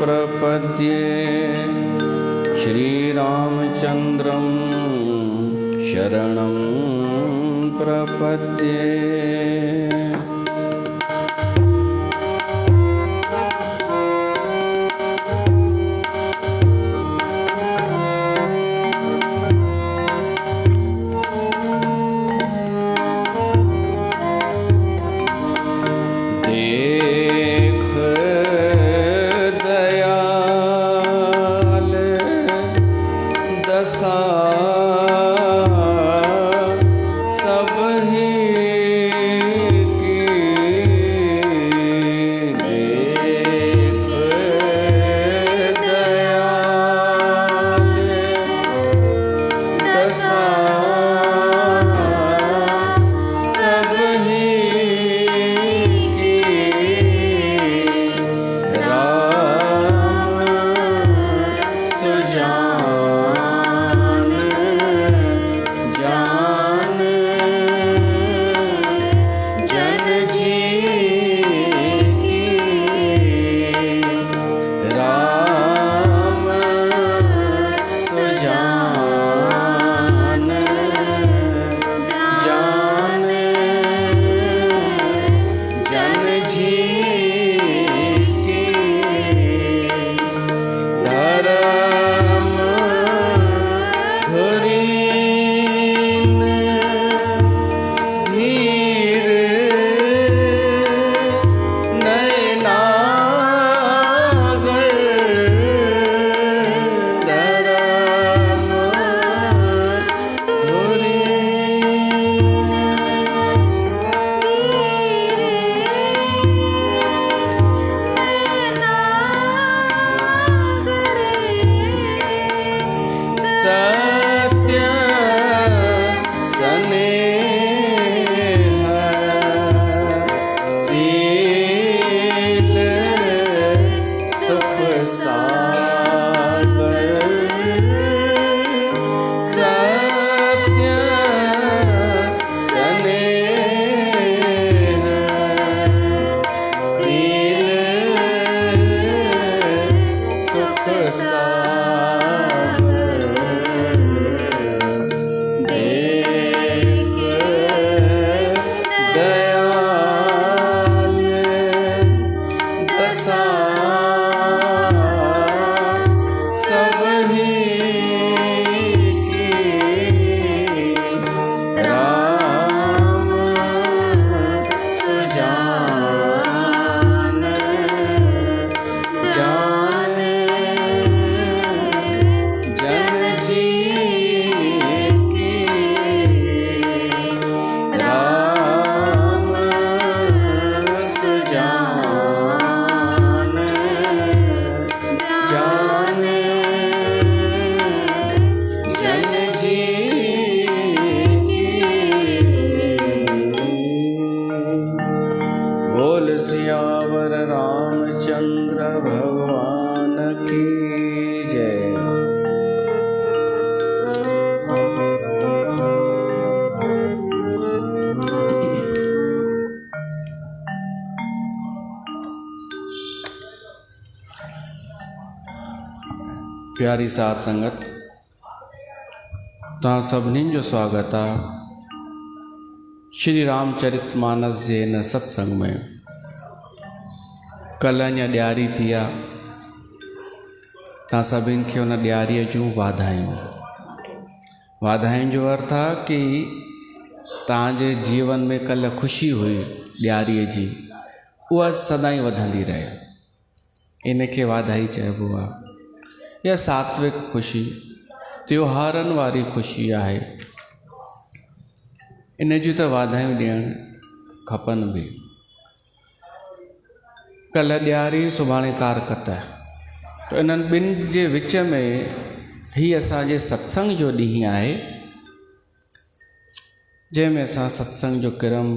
प्रपद्ये श्रीरामचन्द्रं शरणं प्रपद्ये। सियावर रामचंद्र भगवान की जय। प्यारी साध संगत, तव्हां सभिनी जो स्वागत आहे श्री रामचरितमानस जे इन सत्संग में। कल अञा ॾियारी थी आहे, तव्हां सभिनी खे उन ॾियारीअ जूं वाधायूं। वाधायुनि जो अर्थ आहे कि तव्हांजे जीवन में कल ख़ुशी हुई ॾियारीअ जी, उहा सदाईं वधंदी रहे, इनखे वाधाई चइबो आहे। इहा सात्विक ख़ुशी, त्योहारनि वारी ख़ुशी आहे, इन जूं त वाधायूं ॾियणु खपनि बि। कल ॾियारी, सुभाणे कारकत, तो इन्हनि ॿिनि जे विच में ही असांजे सत्संग जो ॾींहुं आहे, जंहिंमें असां सत्संग जो क्रम,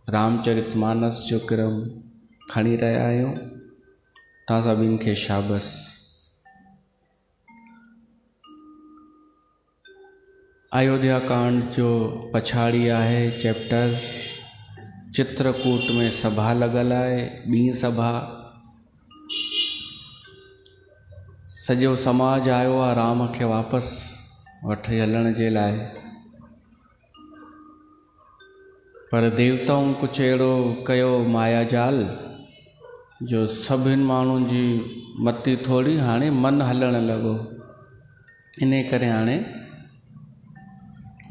रामचरितमानस जो क्रम खणी रहिया आहियूं। तव्हां सभिनी खे शाबस। अयोध्या कांड जो पछाड़ी आहे चैप्टर चित्रकूट में सभा लॻल आहे, ॿी सभा सॼो समाज आयो आहे राम खे वापसि वठी हलण जे लाइ, पर देवताऊं कुझु अहिड़ो कयो माया जाल जो सभिनि माण्हुनि जी मती थोड़ी हाणे मन हलणु लॻो। इन करे हाणे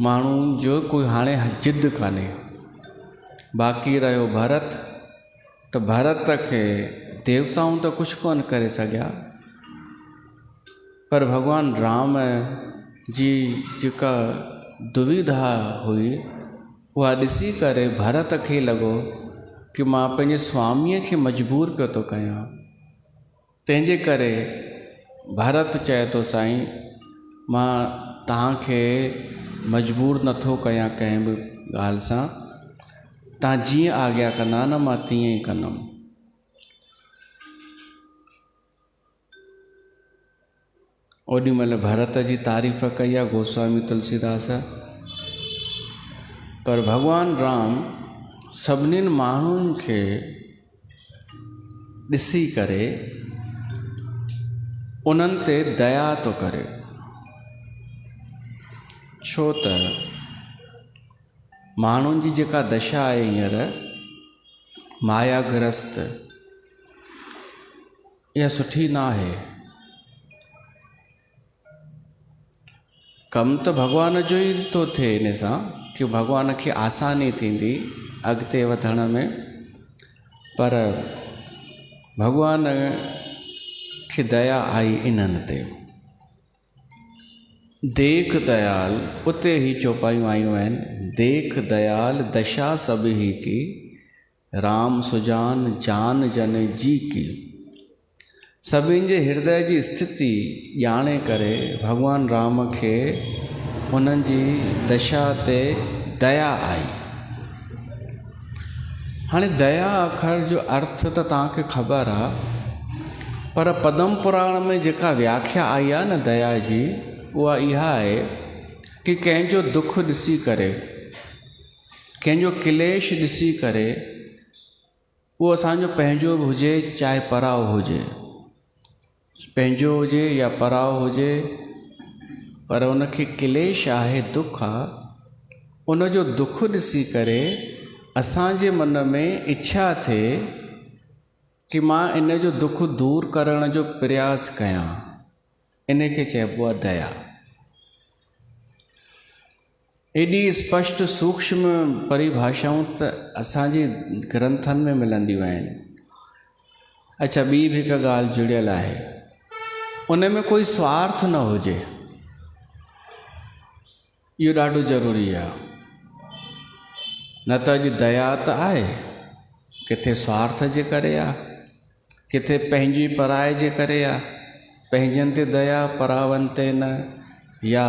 माण्हुनि जो कोई हाणे जिद कान्हे। बाक़ी रहियो भरत, त भरत खे देवताऊं त कुझु कोन करे सघिया, पर भॻवान राम जी जेका दुविधा हुई उहा ॾिसी करे भरत खे लॻो कि मां पंहिंजे स्वामीअ खे मजबूर पियो थो कयां। तंहिंजे करे भरत चए थो साईं मां तव्हांखे मजबूर नथो कयां कंहिं बि ॻाल्हि सां, तव्हां जीअं आज्ञा कंदा न मां तीअं ई कंदुमि। ओॾीमहिल भरत जी तारीफ़ कई आहे गोस्वामी तुलसीदास, पर भॻवान राम सभिनीनि माण्हुनि खे ॾिसी करे उन्हनि ते दया थो करे। छो त माण्हुनि जी जेका दशा आहे हींअर मायाग्रस्त, इहा सुठी न आहे। कमु त भॻवान जो ई थो थिए इन सां कि भॻवान खे आसानी थींदी अॻिते वधण में, पर भॻवान खे दया आई इन्हनि ते। देख दयाल, उते ही चौपायूं आयूं आहिनि, देख दयाल दशा सभी की, राम सुजान जान जन जी की। सभिनि जे हृदय जी स्थिति ॼाणे करे भॻवान राम खे उन्हनि जी दशा ते दया आई। हाणे दया अखर जो अर्थ त तव्हांखे ख़बर आहे, पर पद्म पुराण में जेका व्याख्या आई आहे न दया जी, उहा इहा आहे कि कंहिंजो दुख ॾिसी करे, कंहिंजो क्लेश ॾिसी करे, उहो असांजो पंहिंजो बि हुजे चाहे पराओ हुजे, पंहिंजो हुजे या पराओ हुजे, पर उनखे क्लेश आहे, दुख आहे, उनजो दुख ॾिसी करे असांजे मन में इच्छा थिए कि मां इन जो दुख दूर करण जो प्रयास कयां, इन खे चइबो आहे दया। एॾी स्पष्ट सूक्ष्म परिभाषाऊं त असांजे ग्रंथनि में मिलंदियूं आहिनि। अच्छा, ॿी बि हिकु ॻाल्हि जुड़ियल आहे, उन में कोई स्वार्थ न हुजे, इहो ॾाढो ज़रूरी आहे। न त अॼु दया त आहे, किथे स्वार्थ जे करे आहे, किथे पंहिंजी पराए जे करे आहे, पंहिंजनि ते दया परावनि ते न, या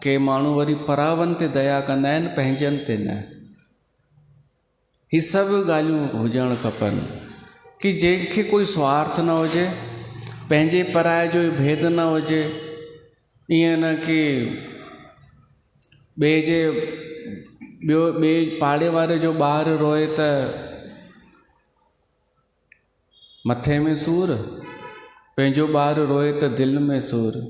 के माण्हू वरी परावनि ते दया कंदा आहिनि पंहिंजनि ते न। ही सभु ॻाल्हियूं हुजणु खपनि कि जंहिंखे कोई स्वार्थ न हुजे, पंहिंजे पराए जो भेद न हुजे। ईअं न कि ॿिए पाड़े वारे जो ॿारु रोए त मथे में सूरु, पंहिंजो ॿारु रोए त दिलि में सूरु,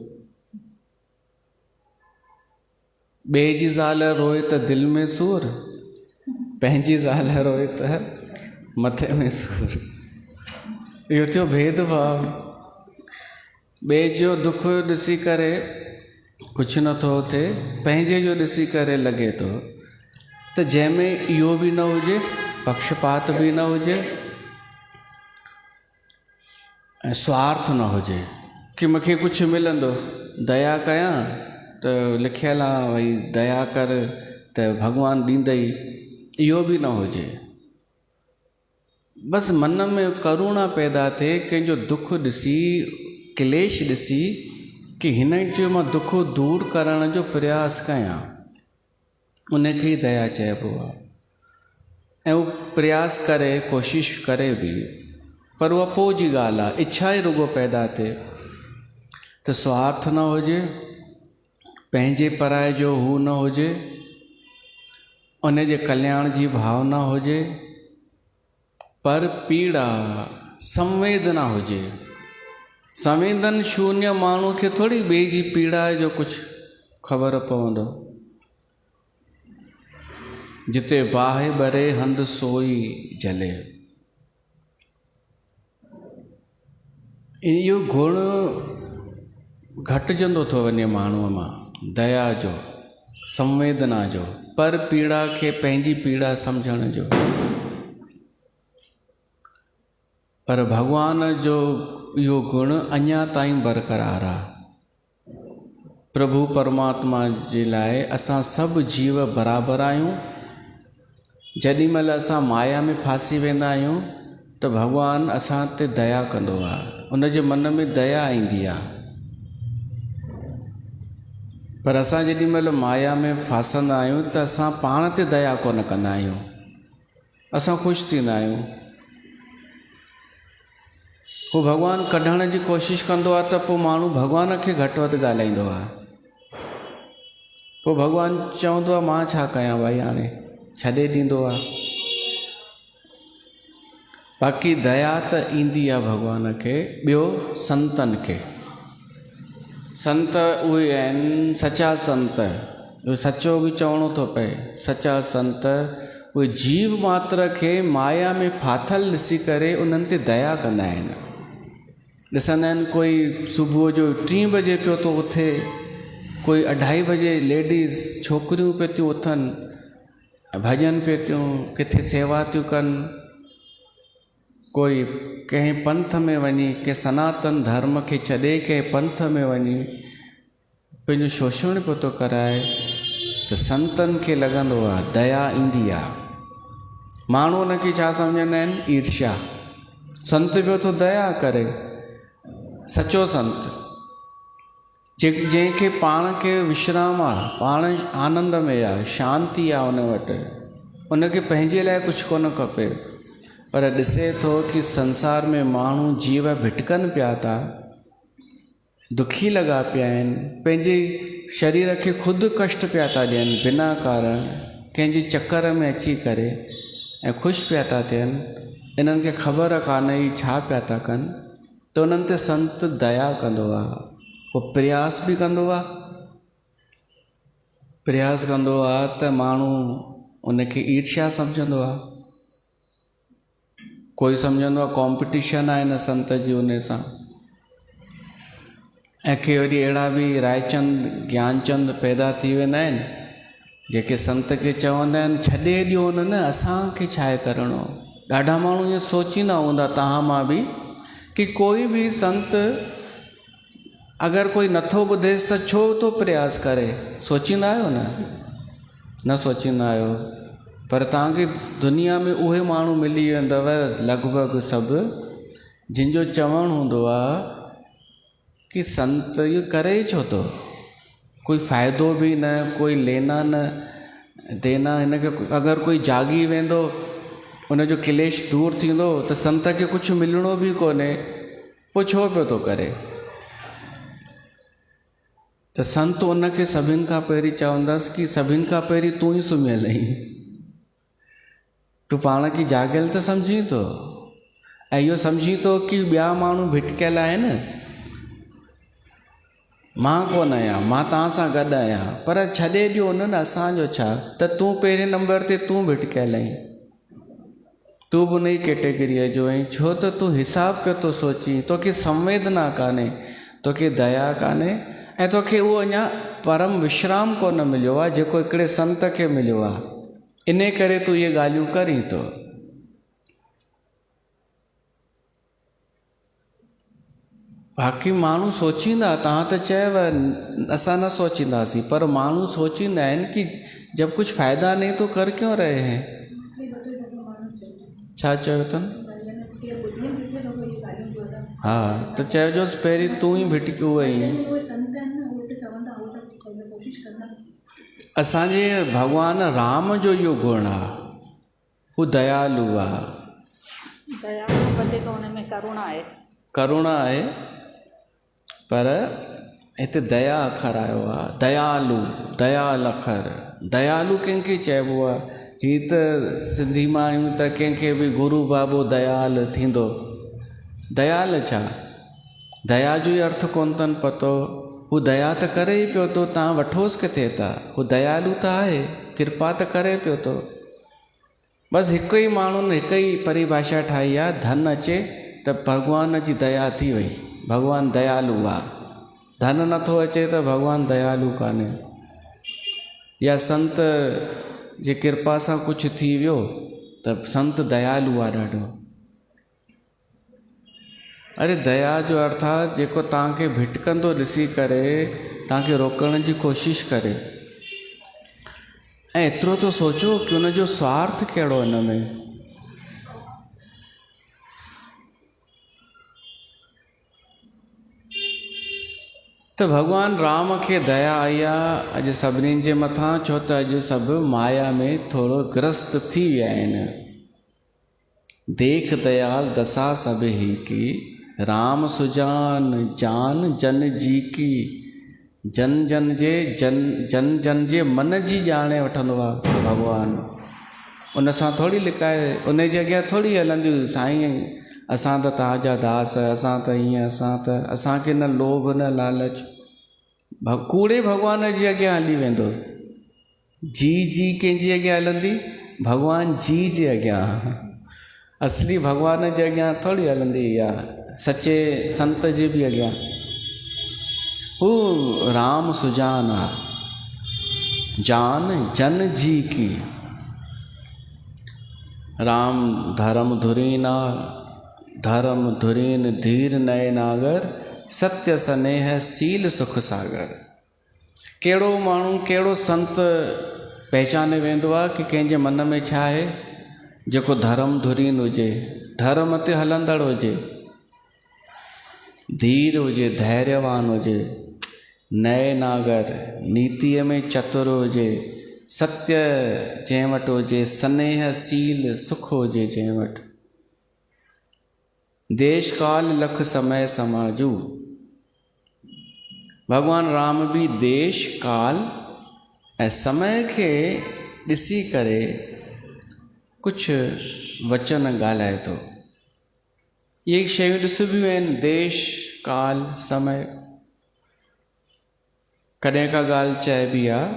ॿिए जी ज़ाल रोए त दिलि में सूरु, पंहिंजी ज़ाल रोए त मथे में सूरु। इहो थियो भेदभाव। ॿिए जो दुख ॾिसी करे कुझु नथो थिए, पंहिंजे जो ॾिसी करे लॻे थो त जंहिंमें इहो बि न हुजे, पक्षपात बि न हुजे ऐं स्वार्थ न हुजे कि मूंखे कुझु मिलंदो, दया कयां त लिखियल आहे भई दया कर त भॻवानु ॾींदई, इहो बि न हुजे। बसि मन में करुणा पैदा थिए, कंहिंजो दुख ॾिसी, क्लेश ॾिसी कि हिन जो मां दुख दूर करण जो प्रयास कयां, उनखे ई दया चइबो आहे। ऐं उहो प्रयास करे, कोशिश करे बि, पर उहा पोइ जी ॻाल्हि आहे। इच्छा ई रुगो पैदा थिए त स्वार्थ न हुजे, पंहिंजे पराए जो हू न हुजे, उन जे कल्याण जी भावना हुजे, पर पीड़ा संवेदना हुजे संवेदन शून्य माण्हू खे थोरी ॿिए जी पीड़ा जो कुझु ख़बर पवंदो। जिते बाहि ॿरे हंधि सोई जले। इहो गुण घटिजंदो थो वञे माण्हूअ मां, दया जो, संवेदना जो, पर पीड़ा खे पंहिंजी पीड़ा सम्झण जो। पर भॻवान जो इहो गुण अञा ताईं बरक़रार आहे। प्रभु परमात्मा जे लाइ असां सभु जीव बराबरि आहियूं। जेॾी महिल असां माया में फासी वेंदा आहियूं त भॻवानु असां ते दया कंदो आहे, उन जे मन में दया ईंदी आहे। पर असां जेॾी महिल माया में फासंदा आहियूं त असां पाण ते दया कोन कंदा आहियूं, असां ख़ुशि थींदा आहियूं। हू भॻवानु कढण जी कोशिशि कंदो आहे त पोइ माण्हू भॻवान खे घटि वधि ॻाल्हाईंदो आहे। पोइ भॻवानु चवंदो आहे मां छा कयां भाई, हाणे छॾे ॾींदो आहे। बाक़ी दया त ईंदी आहे भॻवान खे। ॿियो संतनि खे, संत उहे आहिनि सचा संत, इहो सचो बि चवणो थो पए। सचा संत उहे जीव मात्र खे माया में फाथल ॾिसी करे उन्हनि ते दया कंदा आहिनि। ॾिसंदा आहिनि कोई सुबुह जो 3 बजे पियो थो उथे, कोई 2:30 बजे लेडीज़ छोकिरियूं पियो थियूं उथनि, भॼन पियो थियूं, किथे सेवा थियूं कनि, कोई कंहिं पंथ में वञी, कंहिं सनातन धर्म खे छॾे कंहिं पंथ में वञी पंहिंजो शोषण पियो थो कराए, त संतनि खे लॻंदो आहे दया ईंदी आहे। माण्हू उनखे छा सम्झंदा आहिनि? ईर्ष्या। संत पियो थो दया करे, सचो संत जंहिंखे पाण खे विश्राम आहे, पाण आनंद में आहे, शांती आहे उन वटि, उनखे पंहिंजे लाइ कुझु कोन खपे। पर ॾिसे थो कि संसार में माण्हू जीव भिटकनि पिया था, दुखी लॻा पिया आहिनि, पंहिंजे शरीर खे ख़ुदि कष्ट पिया था ॾियनि बिना कारण, कंहिंजे चक्कर में अची करे ऐं ख़ुशि पिया था थियनि। इन्हनि खे ख़बर कान्हे छा पिया था कनि, त उन्हनि ते संत दया कंदो आहे। पोइ प्रयास बि कंदो आहे, प्रयास कंदो आहे त माण्हू उनखे ईर्ष्या सम्झंदो आहे। कोई सम्झंदो आहे कॉम्पिटिशन आहे न संत जी उन सां। ऐं के वरी अहिड़ा बि रायचंद ज्ञानचंद पैदा थी वेंदा आहिनि जेके संत खे चवंदा आहिनि छॾे ॾियो न, असांखे छा आहे करिणो। ॾाढा माण्हू इहो सोचींदा हूंदा तव्हां मां बि कि कोई बि संत अगरि कोई नथो ॿुधेसि त छो थो प्रयास करे। सोचींदा आहियो न सोचींदा आहियो। पर तव्हांखे दुनिया में उहे माण्हू मिली वेंदव लॻभॻि सभु जिन जो चवणु हूंदो आहे कि संत इहो करे छो थो, कोई फ़ाइदो बि न, कोई लेना न देना। हिनखे अगरि कोई जागी वेंदो, उनजो क्लेश दूर थींदो त संत खे कुझु मिलणो बि कोन्हे, पोइ छो पियो थो करे। त संत उनखे सभिनि खां पहिरीं चवंदसि कि सभिनि खां पहिरीं तूं ई सुम्हियल आहीं, तूं पाण खे जागियल त सम्झी थो ऐं इहो सम्झी थो कि ॿिया माण्हू भिटकियल आहिनि, मां कोन आहियां, मां तव्हां सां गॾु आहियां। पर छॾे ॾियो न असांजो छा, त तूं पहिरें नंबर ते तूं भिटकियल आहीं, तूं बि उन ई कैटेगरीअ जो आहीं। छो त तूं हिसाब पियो थो सोची, तोखे संवेदना कान्हे, तोखे दया कान्हे ऐं तोखे उहो अञा परम विश्राम कोन मिलियो आहे जेको हिकिड़े संत खे मिलियो आहे। इन करे तूं इहे ॻाल्हियूं करीं थो। बाक़ी माण्हू सोचींदा, तव्हां त चयव असां न सोचींदासीं, पर माण्हू सोचींदा आहिनि कि जब कुछ फ़ायदा नहीं तो कर क्यों रहे हैं। छा चयो अथनि? हा त चइजोसि पहिरीं तूं ई भिटकियो आहीं। असांजे भॻवानु राम जो इहो गुण आहे, हू दयालु आहे। करुणा आहे, पर हिते दया अखर आयो आहे। दयालु, दयाल अखर। दयालु कंहिंखे चइबो आहे? हीअ त सिंधी माण्हू त कंहिंखे बि गुरू बाबो दयाल थींदो। दयाल छा? दया जो ई अर्थ कोन अथनि पतो। हू दया त करे ई पियो थो, तव्हां वठोसि किथे था। हू दयालु त आहे, कृपा त करे पियो थो। बसि हिकु ई माण्हुनि हिकु ई परिभाषा ठाही आहे, धन अचे त भॻवान जी दया थी वई, भॻवानु दयालु आहे। धन नथो अचे त भॻवानु दयालु कान्हे, या संत जी कृपा सां कुझु थी वियो त संत दयालु आहे ॾाढो। अरे दया जो अर्थ आहे जेको तव्हांखे भिटकंदो ॾिसी करे तव्हांखे रोकण जी कोशिशि करे, ऐं एतिरो तो सोचो कि उनजो स्वार्थ कहिड़ो हिन में। त भॻवानु राम खे दया आई आहे अॼु सभिनीनि जे मथां, छो त अॼु सभु माया में थोरो ग्रस्त थी विया आहिनि। देख दयाल दशा सभ ही की, राम सुजान जान जन जी की। जन जन जे मन जी ॼाणे वठंदो आहे भॻवानु। उन सां थोरी लिकाए, उन जे अॻियां थोरी हलंदियूं साईं असां त तव्हांजा दास, असां त ईअं, असांखे न लोभ न लालच। कूड़े भॻवान जे अॻियां हली वेंदो। जी कंहिंजे अॻियां हलंदी? भॻवान जी जे अॻियां। असली भॻवान जे अॻियां थोरी हलंदी, या सचे संत जे बि अॻियां। हू राम सुजान आहे, जान जन जी की। राम धर्म धुरीन आहे, धर्म धुरीन धीर नए नागर। सत्य स्नेह सील सुख सागर। कहिड़ो माण्हू कहिड़ो संत पहचाने वेंदो आहे कि कंहिंजे मन में छा आहे? जेको धर्म धुरीन हुजे, धर्म ते हलंदड़ हुजे, धीर हुजे, धैर्यवान हुजे, नए नागर नीतिअ में चतुर हुजे, सत्य जंहिं वटि हुजे, स्नेह सील सुख हुजे जंहिं वटि। देश काल लख समय समाजू। भॻवान राम बि देश काल ऐं समय खे ॾिसी करे कुझु वचन ॻाल्हाए थो। इहे शयूं ॾिसबियूं आहिनि, देश काल समय। कॾहिं का ॻाल्हि चइबी आहे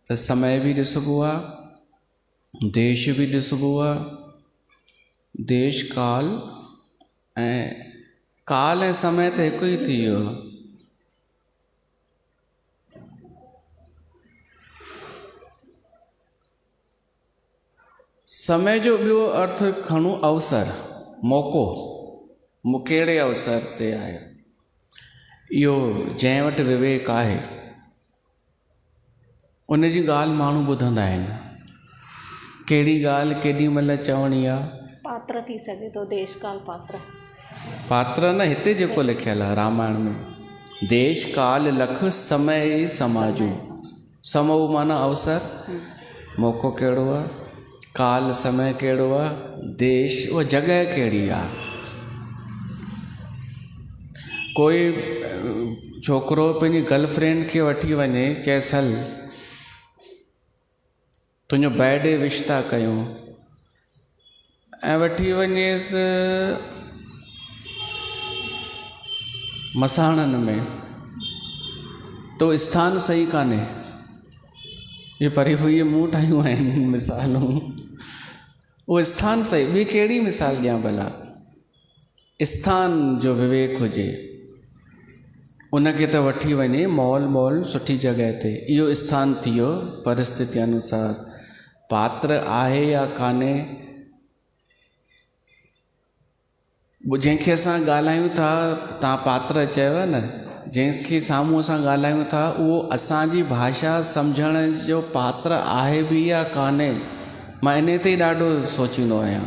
त समय बि ॾिसबो आहे, देश बि ॾिसबो आहे। देश काल ऐं काल ऐं समय त हिकु ई थी वियो। समय जो ॿियो अर्थ खणो अवसर, मौक़ो। कहिड़े अवसर ते आहे इहो? जंहिं वटि विवेक आहे उन जी ॻाल्हि माण्हू ॿुधंदा आहिनि। कहिड़ी ॻाल्हि केॾी महिल चवणी आहे? पात्र थी सघे थो, देश काल पात्र। पात्र न, हिते जेको लिखियल आहे रामायण में, देश काल लख समय समाजू। समो माना अवसर, मौक़ो कहिड़ो आहे, काल समय कहिड़ो आहे, देश उहा जॻह कहिड़ी आहे। कोई छोकिरो पंहिंजी गर्लफ्रेंड खे वठी वञे, चएसि हल तुंहिंजो बर्थडे विश था कयूं, ऐं वठी वञेसि मसाणनि में, तो स्थान सही कान्हे। ये परी हुई मूं ठाहियूं आहिनि मिसालूं। उहो स्थान सही, ॿी कहिड़ी मिसाल ॾियां भला? स्थान जो विवेक हुजे, उनखे त वठी वञे मॉल सुठी जॻह ते, इहो स्थान थी वियो परिस्थिति अनुसार। पात्र आहे या कान्हे, जंहिंखे असां ॻाल्हायूं था, तव्हां पात्र चयव न, जंहिंखे साम्हूं असां ॻाल्हायूं था, उहो असांजी भाषा सम्झण जो पात्र आहे बि या कान्हे। मां इन ते ई ॾाढो सोचींदो आहियां।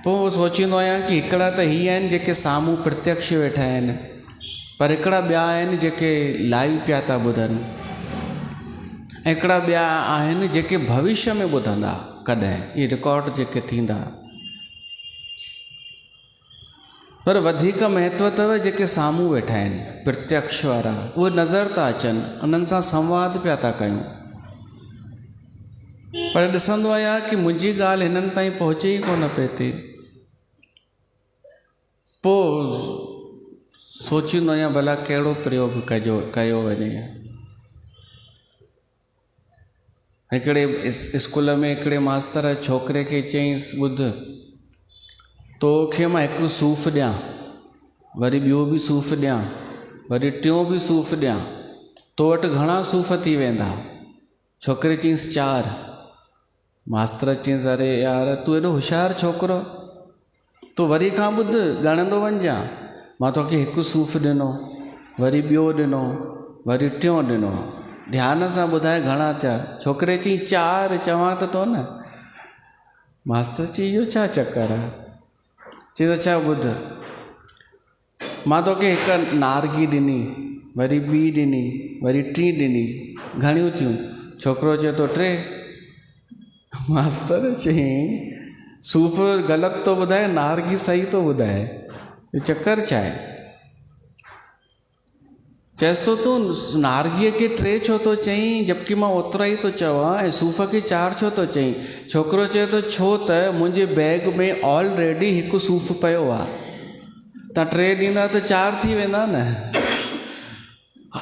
पोइ सोचींदो आहियां कि हिकिड़ा त हीअ आहिनि जेके साम्हूं प्रत्यक्ष वेठा आहिनि, पर हिकिड़ा ॿिया आहिनि जेके लाइव पिया था ॿुधनि, ऐं हिकिड़ा ॿिया आहिनि जेके भविष्य में ॿुधंदा कॾहिं, इहे रिकॉर्ड जेके थींदा। पर वधीक महत्व अथव जेके साम्हूं वेठा आहिनि, प्रत्यक्ष वारा, उहे नज़र था अचनि, उन्हनि सां संवाद पिया था कयूं। पर ॾिसंदो आहियां कि मुंहिंजी ॻाल्हि हिननि ताईं पहुचे ई कोन पई थी। पोइ सोचींदो आहियां भला कहिड़ो प्रयोग कयो वञे। हिकिड़े स्कूल में हिकिड़े मास्तर छोकिरे खे चयईंसि, ॿुध तोखे मां हिकु सूफ़ ॾियां, वरी ॿियो बि सूफ़ ॾियां, वरी टियों बि सूफ़ ॾियां, तो वटि घणा सूफ़ थी वेंदा? छोकिरे चयईंसि 4। मास्तर चयईंसि, अरे यार तूं एॾो होशियारु छोकिरो, तूं वरी खां ॿुध ॻणंदो वञिजां। मां तोखे हिकु सूफ़ ॾिनो, वरी ॿियो ॾिनो, वरी टियों ॾिनो, ध्यान सां ॿुधाए घणा थिया? छोकिरे चई 4, चवां त थो न। मास्तर चई इहो छा चकर आहे? चई अच्छा ॿुध, मां तोखे हिकु नारगी ॾिनी, वरी ॿी ॾिनी, वरी टी ॾिनी, घणियूं थियूं? छोकिरो चए थो 3। मास्तर चई सूफ़ ग़लति थो ॿुधाए, नारगी सही थो ॿुधाए, इहो चकर छा आहे? चएसि थो तूं नारगीअ खे 3 छो थो चईं, जबकि मां ओतिरा ई थो चवां, ऐं सूफ़ खे 4 छो थो चईं? छोकिरो चए थो छो त मुंहिंजे बैग में ऑलरेडी हिकु सूफ़ पियो आहे, तव्हां 3 ॾींदा त 4 थी वेंदा न।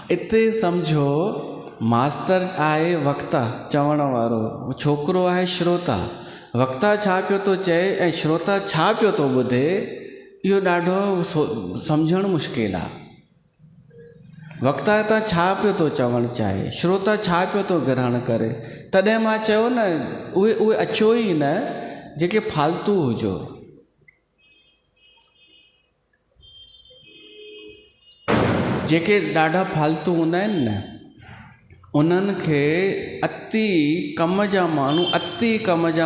हिते सम्झो मास्तर आहे वक्ता चवण वारो, छोकिरो आहे श्रोता। वक्ता छा पियो थो चए ऐं श्रोता छा पियो थो ॿुधे, इहो ॾाढो सम्झणु मुश्किल आहे। वक्ता हितां छा पियो थो चवणु चाहे, श्रोता छा पियो थो ग्रहण करे। तॾहिं मां चयो न, उहे अचो ई न जेके फालतू हुजो। जेके ॾाढा फालतू हूंदा आहिनि न, उन्हनि खे अति कम जा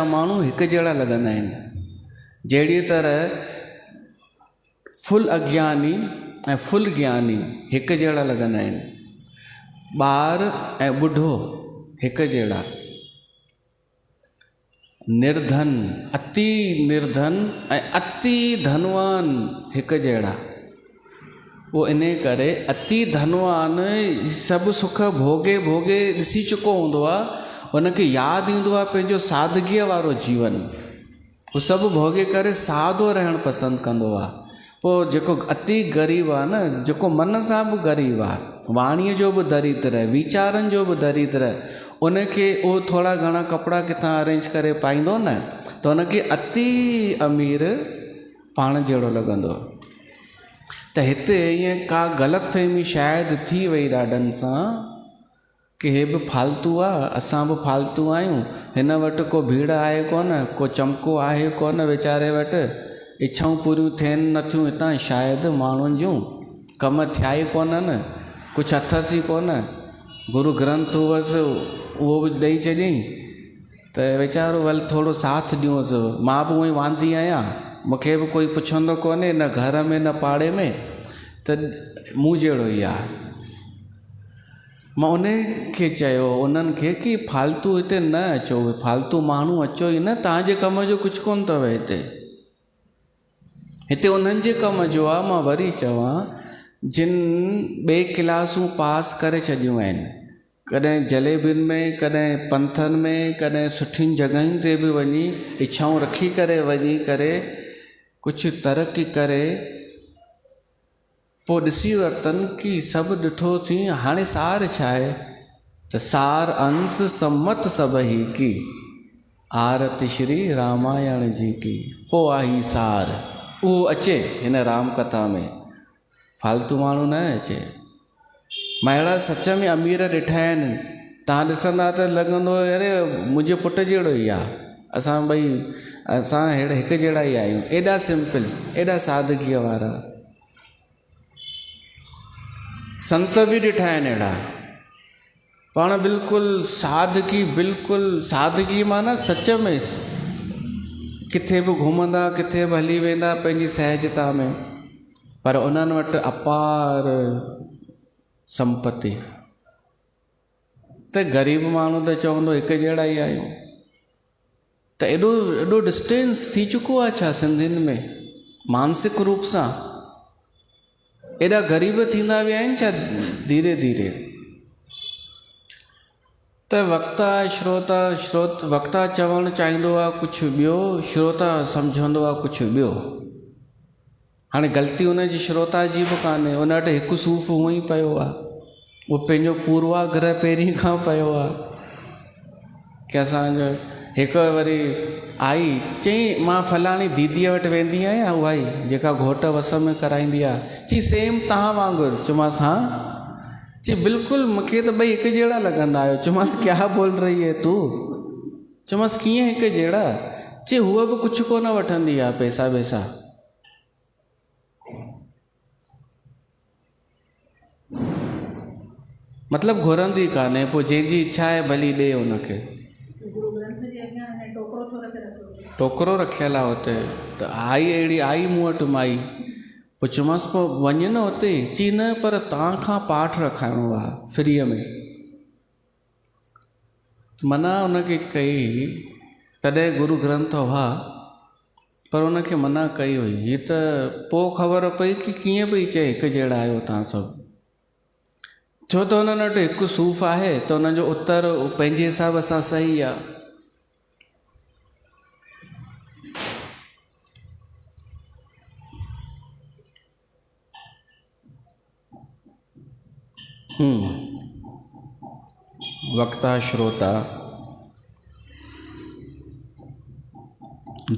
माण्हू हिकु जहिड़ा लॻंदा आहिनि। जहिड़ी तरह फुल अज्ञानी ऐं फुल ज्ञानी हिकु जहिड़ा लॻंदा आहिनि। ॿार ऐं ॿुढो हिकु जहिड़ा, निर्धन अति निर्धन ऐं अति धनवान हिकु जहिड़ा। वो इन करे अति धनवान सभु सुख भोगे ॾिसी चुको हूंदो आहे, हुनखे यादि ईंदो आहे पंहिंजो सादगीअ वारो जीवन। उहो सभु भोगे करे सादो रहणु पसंदि कंदो आहे। पोइ जेको अति ग़रीब आहे न, जेको मन सां बि ग़रीब आहे, वाणीअ जो बि दरिद्र आहे, वीचारनि जो बि दरिद्र आहे, उनखे उहो थोरा घणा कपिड़ा किथां अरेंज करे पाईंदो न, त उनखे अति अमीर पाण जहिड़ो लॻंदो। त हिते ईअं का ग़लतफ़हमी शायदि थी वई ॾाढनि सां कि हे बि फालतू आहे, असां बि फालतू आहियूं, हिन वटि को भीड़ आहे कोन, को चमको आहे कोन वीचारे वटि, इच्छाऊं पूरियूं थियनि नथियूं हितां, शायदि माण्हुनि जूं कम थिया ई कोन्हनि, कुझु अथसि ई कोन। गुरू ग्रंथ हुअसि उहो बि ॾेई चॾियईं त वीचारो वल थोरो साथ ॾियोसि। मां बि उअं ई वांदी आहियां, मूंखे बि कोई पुछंदो कोन्हे, न घर में न पाड़े में, त मूं जहिड़ो ई आहे। मां उन खे चयो उन्हनि खे कि फालतू हिते न अचो, फालतू माण्हू अचो ई न, तव्हांजे कम जो कुझु कोन अथव हिते उन्हनि जे कम जो आहे। मां वरी चवां, जिन 2 क्लासूं पास करे छॾियूं आहिनि, कॾहिं जलेबियुनि में, कॾहिं पंथनि में, कॾहिं सुठियुनि जॻहियुनि ते बि वञी इच्छाऊं रखी करे वञी करे कुझु तरक़ी करे, पोइ ॾिसी वरितनि कि सभु ॾिठोसीं। हाणे सार छा आहे त सार अंश सम्मत सभई की, आरती श्री रामायण जी की। पोइ आई सार, उहो अचे हिन राम कथा में, फालतू माण्हू न अचे। मां अहिड़ा सच में अमीर ॾिठा आहिनि, तव्हां ॾिसंदा त लॻंदो अरे मुंहिंजे पुट जहिड़ो ई आहे, असां हिकु जहिड़ा ई आहियूं। एॾा सिंपल, एॾा सादगीअ वारा संत बि ॾिठा आहिनि अहिड़ा, पाण बिल्कुलु सादगी माना सच में किथे बि घुमंदा, किथे बि हली वेंदा पंहिंजी सहजता में, पर उन्हनि वटि अपार संपत्ति। त ग़रीब माण्हू त चवंदो हिकु जहिड़ा ई आहियूं। त एॾो डिस्टेंस थी चुको आहे छा सिंधियुनि में मानसिक रूप सां? एॾा ग़रीब थींदा विया आहिनि छा धीरे धीरे? त वक्ता चवणु चाहींदो आहे कुझु ॿियो, श्रोता सम्झंदो आहे कुझु ॿियो। हाणे ग़लती हुनजी श्रोता जी बि कान्हे, उन वटि हिकु सूफ़ हूअं ई पियो आहे, उहो पंहिंजो पूर्वाग्रह पहिरीं खां पियो आहे कि असांजो हिकु वरी आई चई मां फलाणी दीदीअ वटि वेंदी आहियां, उहा ई जेका घोट वस में कराईंदी आहे, चई सेम तव्हां वांगुरु। चयोमांसि हा, चई बिल्कुलु मूंखे त ॿई हिकु जहिड़ा लॻंदा आहियो। चयोमांसि क्या बोल रही है तू? चयोमांसि कीअं हिकु जहिड़ा? चई हूअ बि कुझु कोन वठंदी आहे पैसा वैसा। मतिलबु घुरंदी कान्हे, पोइ जंहिंजी इच्छा आहे भली ॾे हुनखे। टोकरो रखियल आहे हुते, त आई अहिड़ी आई मूं वटि माई, पोइ चयोमांसि पोइ वञ न हुते। चई न पर तव्हां खां पाठ रखाइणो आहे फ्रीअ में। मना हुनखे कई, तॾहिं गुरू ग्रंथ हुआ पर हुनखे मना कई हुई। हीअ त पोइ ख़बर पई कि कीअं पई चए हिकु जहिड़ा आहियो तव्हां सभु, छो त हुननि वटि हिकु सूफ़ आहे त हुनजो उत्तर पंहिंजे हिसाब सां सही आहे। वक्ता श्रोता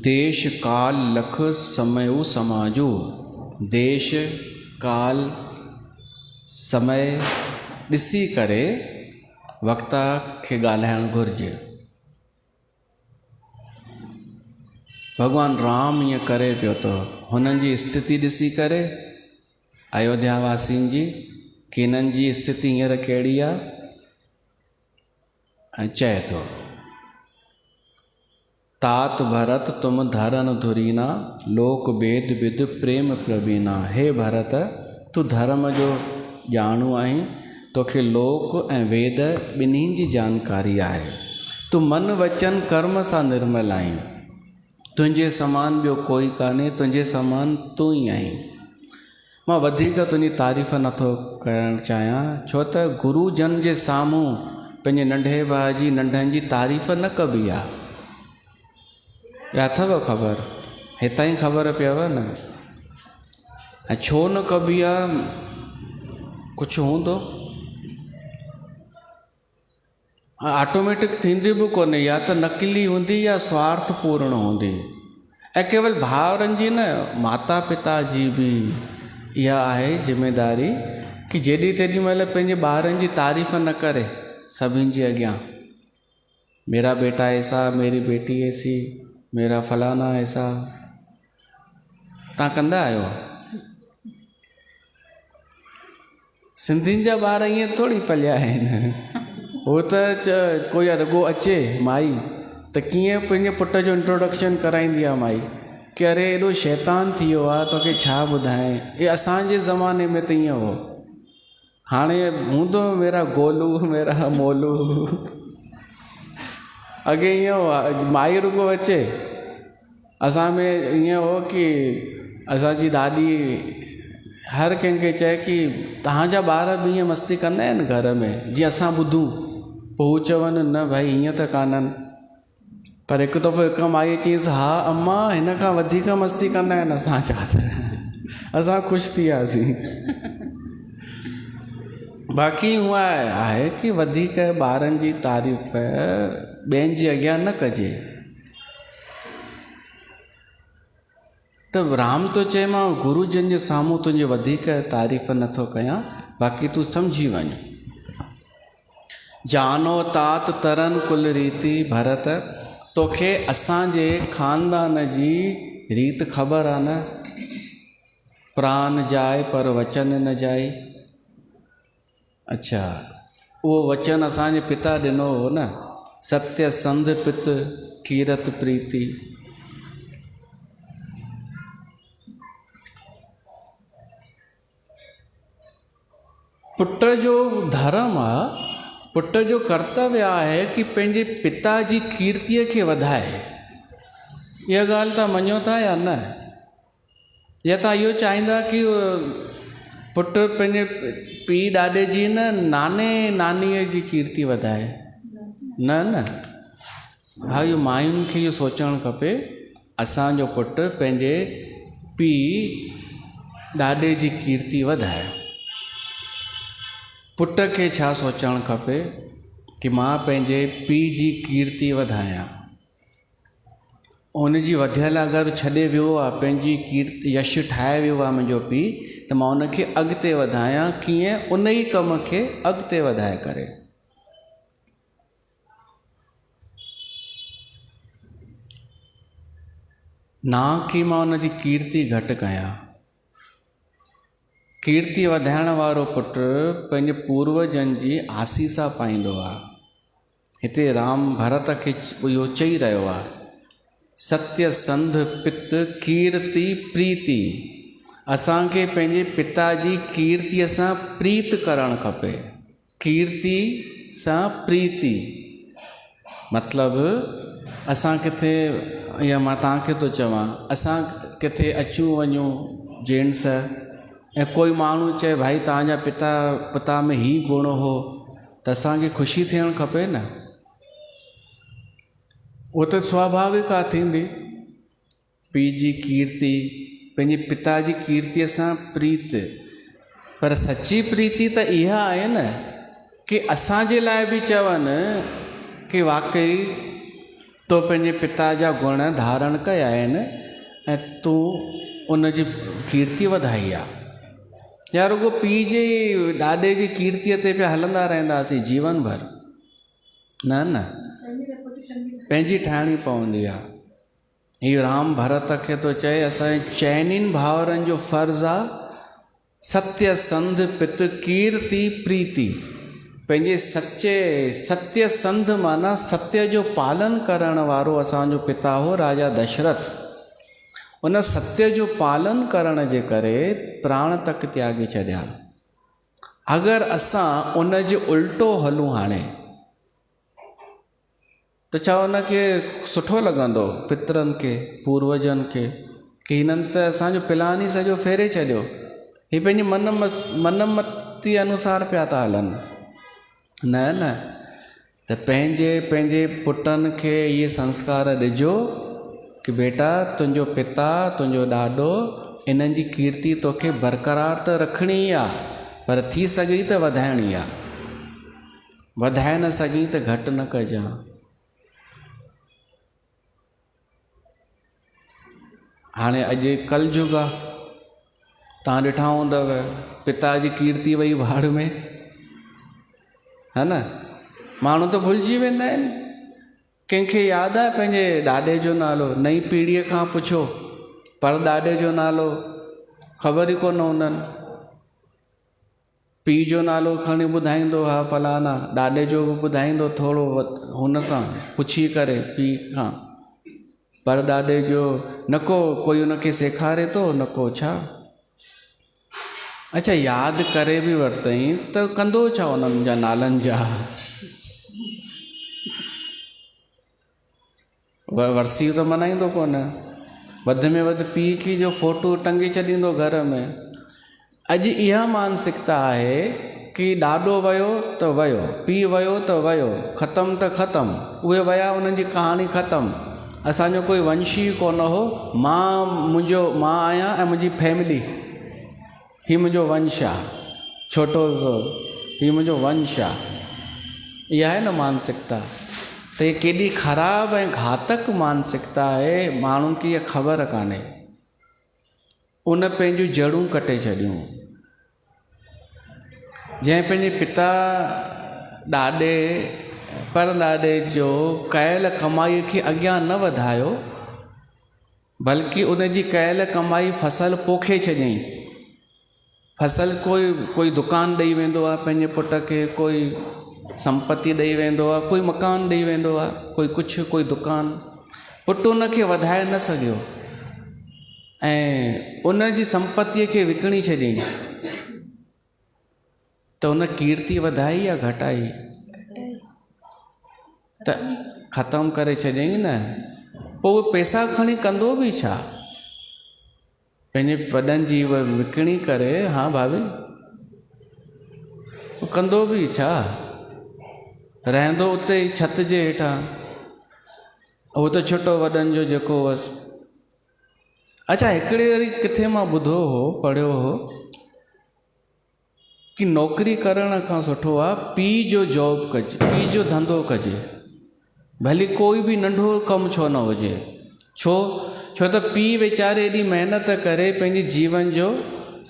देश काल लख समयो समाजो। देश काल समय ॾिसी करे वक्ता खे ॻाल्हाइणु घुरिजे। भॻवान राम ईअं करे पियो थो, हुननि जी स्थिति ॾिसी करे अयोध्या वासियुनि जी कि हिननि जी स्थिति हींअर कहिड़ी आहे, ऐं चए थो तात भरत तुम धरन धुरीना लोक वेद विद प्रेम प्रवीना। हे भरत तूं धर्म जो ॼाणू आहीं, तोखे लोक ऐं वेद ॿिन्हिनि जी जानकारी आहे। तूं मन वचन कर्म सां निर्मल आहीं, तुंहिंजे समान ॿियो कोई कान्हे, तुंहिंजे समान तूं ई आहीं। मां वधीक तुंहिंजी तारीफ़ नथो करणु चाहियां, छो त गुरुजन जे साम्हूं पंहिंजे नंढे भाउ जी नंढनि जी तारीफ़ न कबी आहे। अथव ख़बर? हितां ई ख़बर पियव न। ऐं छो न कबी आहे? कुझु हूंदो, ऑटोमेटिक थींदी बि कोन्हे, या त नकली हूंदी या स्वार्थपूर्ण हूंदी। ऐं केवल भाउरनि जी न, माता पिता जी बि इहा आहे जिम्मेदारी कि जेॾी तेॾी महिल पंहिंजे ॿारनि जी तारीफ़ न करे सभिनि जे अॻियां, मेरा बेटा ऐसा, मेरी बेटी ऐसी, मेरा फलाना ऐसा। तव्हां कंदा आहियो? सिंधियुनि जा ॿार ईअं थोरी पलिया आहिनि। हो त कोई रुॻो अचे माई त कीअं पंहिंजे पुट जो इंट्रोडक्शन कराईंदी आहे माई कि अरे एॾो शैतान थी वियो आहे, तोखे छा ॿुधाए। इहे असांजे ज़माने में त ईअं हो, हाणे हूंदो मेरा गोलू मेरा मोलू। अॻे ईअं हो, माई रुॻो अचे, असां में ईअं हो कि असांजी ॾाॾी हर कंहिंखे चए कि तव्हांजा ॿार बि ईअं मस्ती कंदा आहिनि घर में जीअं असां ॿुधूं। पोइ हू चवनि न भाई हीअं त कान्हनि, पर हिकु दफ़ो हिकु माई चयईंसि हा अम्मा हिन खां वधीक मस्ती कंदा आहिनि असांजा त। असां ख़ुशि थी वियासीं। बाक़ी हूअ आहे कि वधीक ॿारनि जी तारीफ़ ॿियनि जे अॻियां न कजे। त राम तो चए मां गुरुजन जे साम्हूं तुंहिंजी वधीक तारीफ़ नथो कयां, बाक़ी तूं सम्झी वञ। जानो तात तरन कुल रीति भरत, तोखे असांजे ख़ानदान जी रीत ख़बर आहे न। प्राण जाए पर वचन न जाए। अच्छा, उहो वचन असांजे पिता ॾिनो हो न, सत्य संध पित कीरत प्रीति। पुट जो धर्म आहे, पुट जो कर्तव्य आहे कि पंहिंजे पिता जी कीर्तीअ खे वधाए। इहा ॻाल्हि तव्हां मञो था या न? या तव्हां इहो चाहींदा कि पुटु पंहिंजे पीउ ॾाॾे जी न, नाने नानीअ जी कीर्ति वधाए? न न, हा, इहो मायुनि खे इहो सोचणु खपे, असांजो पुटु पंहिंजे पीउ ॾाॾे जी कीर्ति वधाए। पुट खे छा सोचणु खपे कि मां पंहिंजे पीउ जी कीर्ति वधायां। उन जी वधियल अगरि छॾे वियो आहे, पंहिंजी कीर्ति यश ठाहे वियो आहे मुंहिंजो पीउ, त मां उनखे अॻिते वधायां। कीअं? उन ई कम खे अॻिते वधाए करे। ना कि मां उन जी कीर्ति घटि कयां। कीर्ति वधाइण वारो पुटु पंहिंजे पूर्वजनि जी आसीसा पाईंदो आहे। हिते राम भरत खे इहो चई रहियो आहे, सत्य संध पित कीर्ति प्रीति। असांखे पंहिंजे पिता जी कीर्तिअ सां प्रीत करणु खपे। कीर्ति सां प्रीति मतिलबु असां किथे, या मां तव्हांखे थो चवां, असां किथे अचूं वञूं जेंट्स, ऐं कोई माण्हू चए भाई तव्हांजा पिता में ही गुण हो, त असांखे ख़ुशी थियणु खपे न। उहो त स्वाभाविक आहे थींदी। पीउ जी कीर्ति, पंहिंजे पिता जी कीर्तिअ सां प्रीत। पर सची प्रीति त इहा आहे न कि असांजे लाइ बि चवनि कि वाकई तो पंहिंजे पिता जा गुण धारण कया आहिनि ऐं तूं उन जी कीर्ति वधाई आहे। या रुगो पीउ जे ॾाॾे जी कीर्तिअ ते पिया हलंदा रहंदासीं जीवन भर? न न, पंहिंजी ठाहिणी पवंदी आहे। हीउ राम भरत खे थो चए, असांजे चइनिनि भाउरनि जो फ़र्ज़ु आहे सत्य संध पित कीर्ति प्रीति। पंहिंजे सत्य संध माना सत्य जो पालन करण वारो असांजो पिता हो राजा दशरथ। उन सत्य जो पालन करण जे करे प्राण तक त्यागे छॾिया। अगरि असां उन जे उल्टो हलूं हाणे त छा उनखे सुठो लॻंदो? पितरनि खे, पूर्वजनि खे, कि हिननि त असांजो प्लान ई सॼो फेरे छॾियो, ही पंहिंजी मनमती अनुसार पिया था हलनि। न न, त पंहिंजे पुटनि खे इहे संस्कार ॾिजो कि बेटा तुंहिंजो पिता, तुंहिंजो ॾाॾो, इन्हनि जी कीर्ति तोखे बरक़रार त रखणी आहे, पर थी सघई त वधाइणी आहे। वधाए न सघी त घटि न कजां। हाणे अॼु कलयुग आहे, तव्हां ॾिठा हूंदव पिता जी कीर्ति वई भाड़ में, है न? माण्हू त भुलिजी वेंदा आहिनि। कंहिंखे यादि आहे पंहिंजे ॾाॾे जो नालो? नई पीढ़ीअ खां पुछो, पर ॾाॾे जो नालो ख़बर ई कोन हूंदनि। पीउ जो नालो खणी ॿुधाईंदो, हा फलाना। ॾाॾे जो ॿुधाईंदो थोरो हुन सां पुछी करे पीउ खां, पर ॾाॾे जो न को कोई उनखे सेखारे थो, न को छा। अच्छा, यादि करे बि वरितई त कंदो छा उन्हनि जा नालनि जा? वरसी त मल्हाईंदो कोन। वधि में वधि पीउ खे जो फ़ोटो टंगे छॾींदो घर में। अॼु इहा मानसिकता आहे कि ॾाॾो वियो त वियो, पीउ वियो त वियो, ख़तमु त ख़तमु। उहे विया, उन्हनि जी कहाणी ख़तमु। असांजो कोई वंशी कोन हो। मां आहियां ऐं मुंहिंजी फैमिली, हीउ मुंहिंजो वंश आहे, छोटो सो हीउ मुंहिंजो वंश आहे। इहा आहे न मानसिकता। त इहा केॾी ख़राबु ऐं घातक मानसिकता आहे, माण्हुनि खे इहा ख़बर कान्हे। उन पंहिंजूं जड़ूं कटे छॾियूं। जंहिं पंहिंजे पिता ॾाॾे परॾाॾे जो कयल कमाईअ खे अॻियां न वधायो, बल्कि उन जी कयल कमाई फसल पोखे छॾियईं। फसल कोई दुकान ॾेई वेंदो आहे पंहिंजे पुट खे, कोई संपत्ति ॾेई वेंदो आहे, कोई मकान ॾेई वेंदो आहे, कोई कुझु, कोई दुकान। पुटु उनखे वधाए न सघियो ऐं उन जी संपत्तिअ खे विकिणी छॾियईं। त उन कीर्ति वधाई या घटाई? त ख़तमु करे छॾियईं न। पोइ उहे पैसा खणी कंदो बि छा? पंहिंजे वॾनि जी विकिणी करे, हा भाभी, कंदो बि छा? रहंदो उते ई छत जे हेठां। उहो त छुटो वॾनि जो जेको हुअसि। अच्छा, हिकिड़े वरी किथे मां ॿुधो हो, पढ़ियो हो कि नौकिरी करण खां सुठो आहे पीउ जो जॉब कजे, पीउ जो धंधो कजे, भली कोई बि नंढो कमु छो न हुजे। छो त पीउ वीचारे एॾी महिनत करे पंहिंजे जीवन जो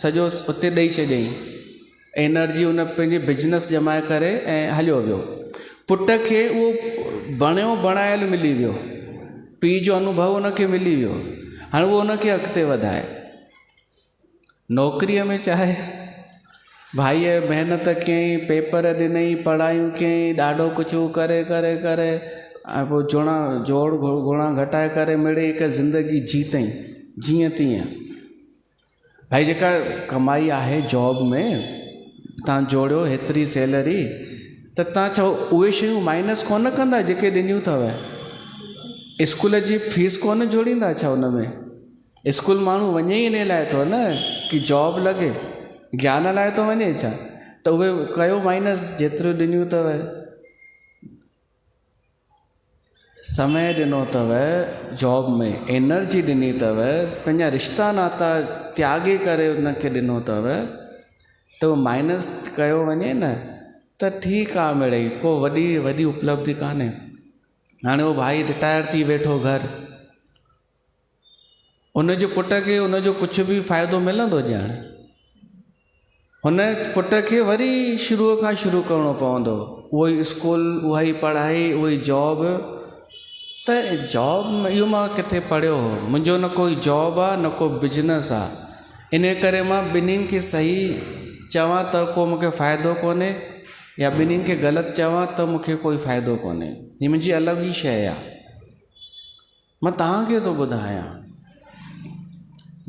सॼो उते ॾेई छॾियईं, एनर्जी उन पंहिंजे बिजनेस जमाए करे ऐं हलियो वियो। पुट खे उहो बणियो बणायल मिली वियो, पीउ जो अनुभव उनखे मिली वियो, हाणे उहो उनखे अॻिते वधाए। नौकिरीअ में चाहे भाईअ महिनत कयईं, पेपर ॾिनई, पढ़ायूं कयईं, ॾाढो कुझु करे करे करे ऐं पोइ जोड़ गुणा घटाए करे मिड़ई हिकु ज़िंदगी जीतई जीअं तीअं। भाई जेका कमाई आहे जॉब में तव्हां जोड़ियो हेतिरी सैलरी, त तव्हां चओ उहे शयूं माइनस कोन कंदा जेके ॾिनियूं अथव? स्कूल जी फीस कोन जोड़ींदा छा उन में? स्कूल माण्हू वञे ई इन लाइ थो न कि जॉब लॻे, ज्ञान लाइ थो वञे छा? त उहे कयो माइनस जेतिरो ॾिनियूं अथव। समय ॾिनो अथव जॉब में, एनर्जी ॾिनी अथव, पंहिंजा रिश्ता नाता त्यागे करे उनखे ॾिनो अथव, त उहो माइनस कयो वञे न त ठीकु आहे, मिड़ई को वॾी उपलब्धि कान्हे। हाणे उहो भाई रिटायर थी वेठो घर, उनजे पुट खे उनजो कुझु बि फ़ाइदो मिलंदो ॼाण? हुन पुट खे वरी शुरूअ खां शुरू करिणो पवंदो, उहो ई स्कूल, उहा ई पढ़ाई, उहा ई जॉब। त जॉब में इहो मां किथे पढ़ियो हो, मुंहिंजो न कोई जॉब आहे न को बिजनेस आहे, इन करे मां ॿिन्हिनि खे सही चवां त को मूंखे फ़ाइदो कोन्हे, या ॿिन्हिनि खे ग़लति चवां त मूंखे कोई फ़ाइदो कोन्हे। हीअ मुंहिंजी अलॻि ई शइ आहे। मां तव्हांखे थो ॿुधायां,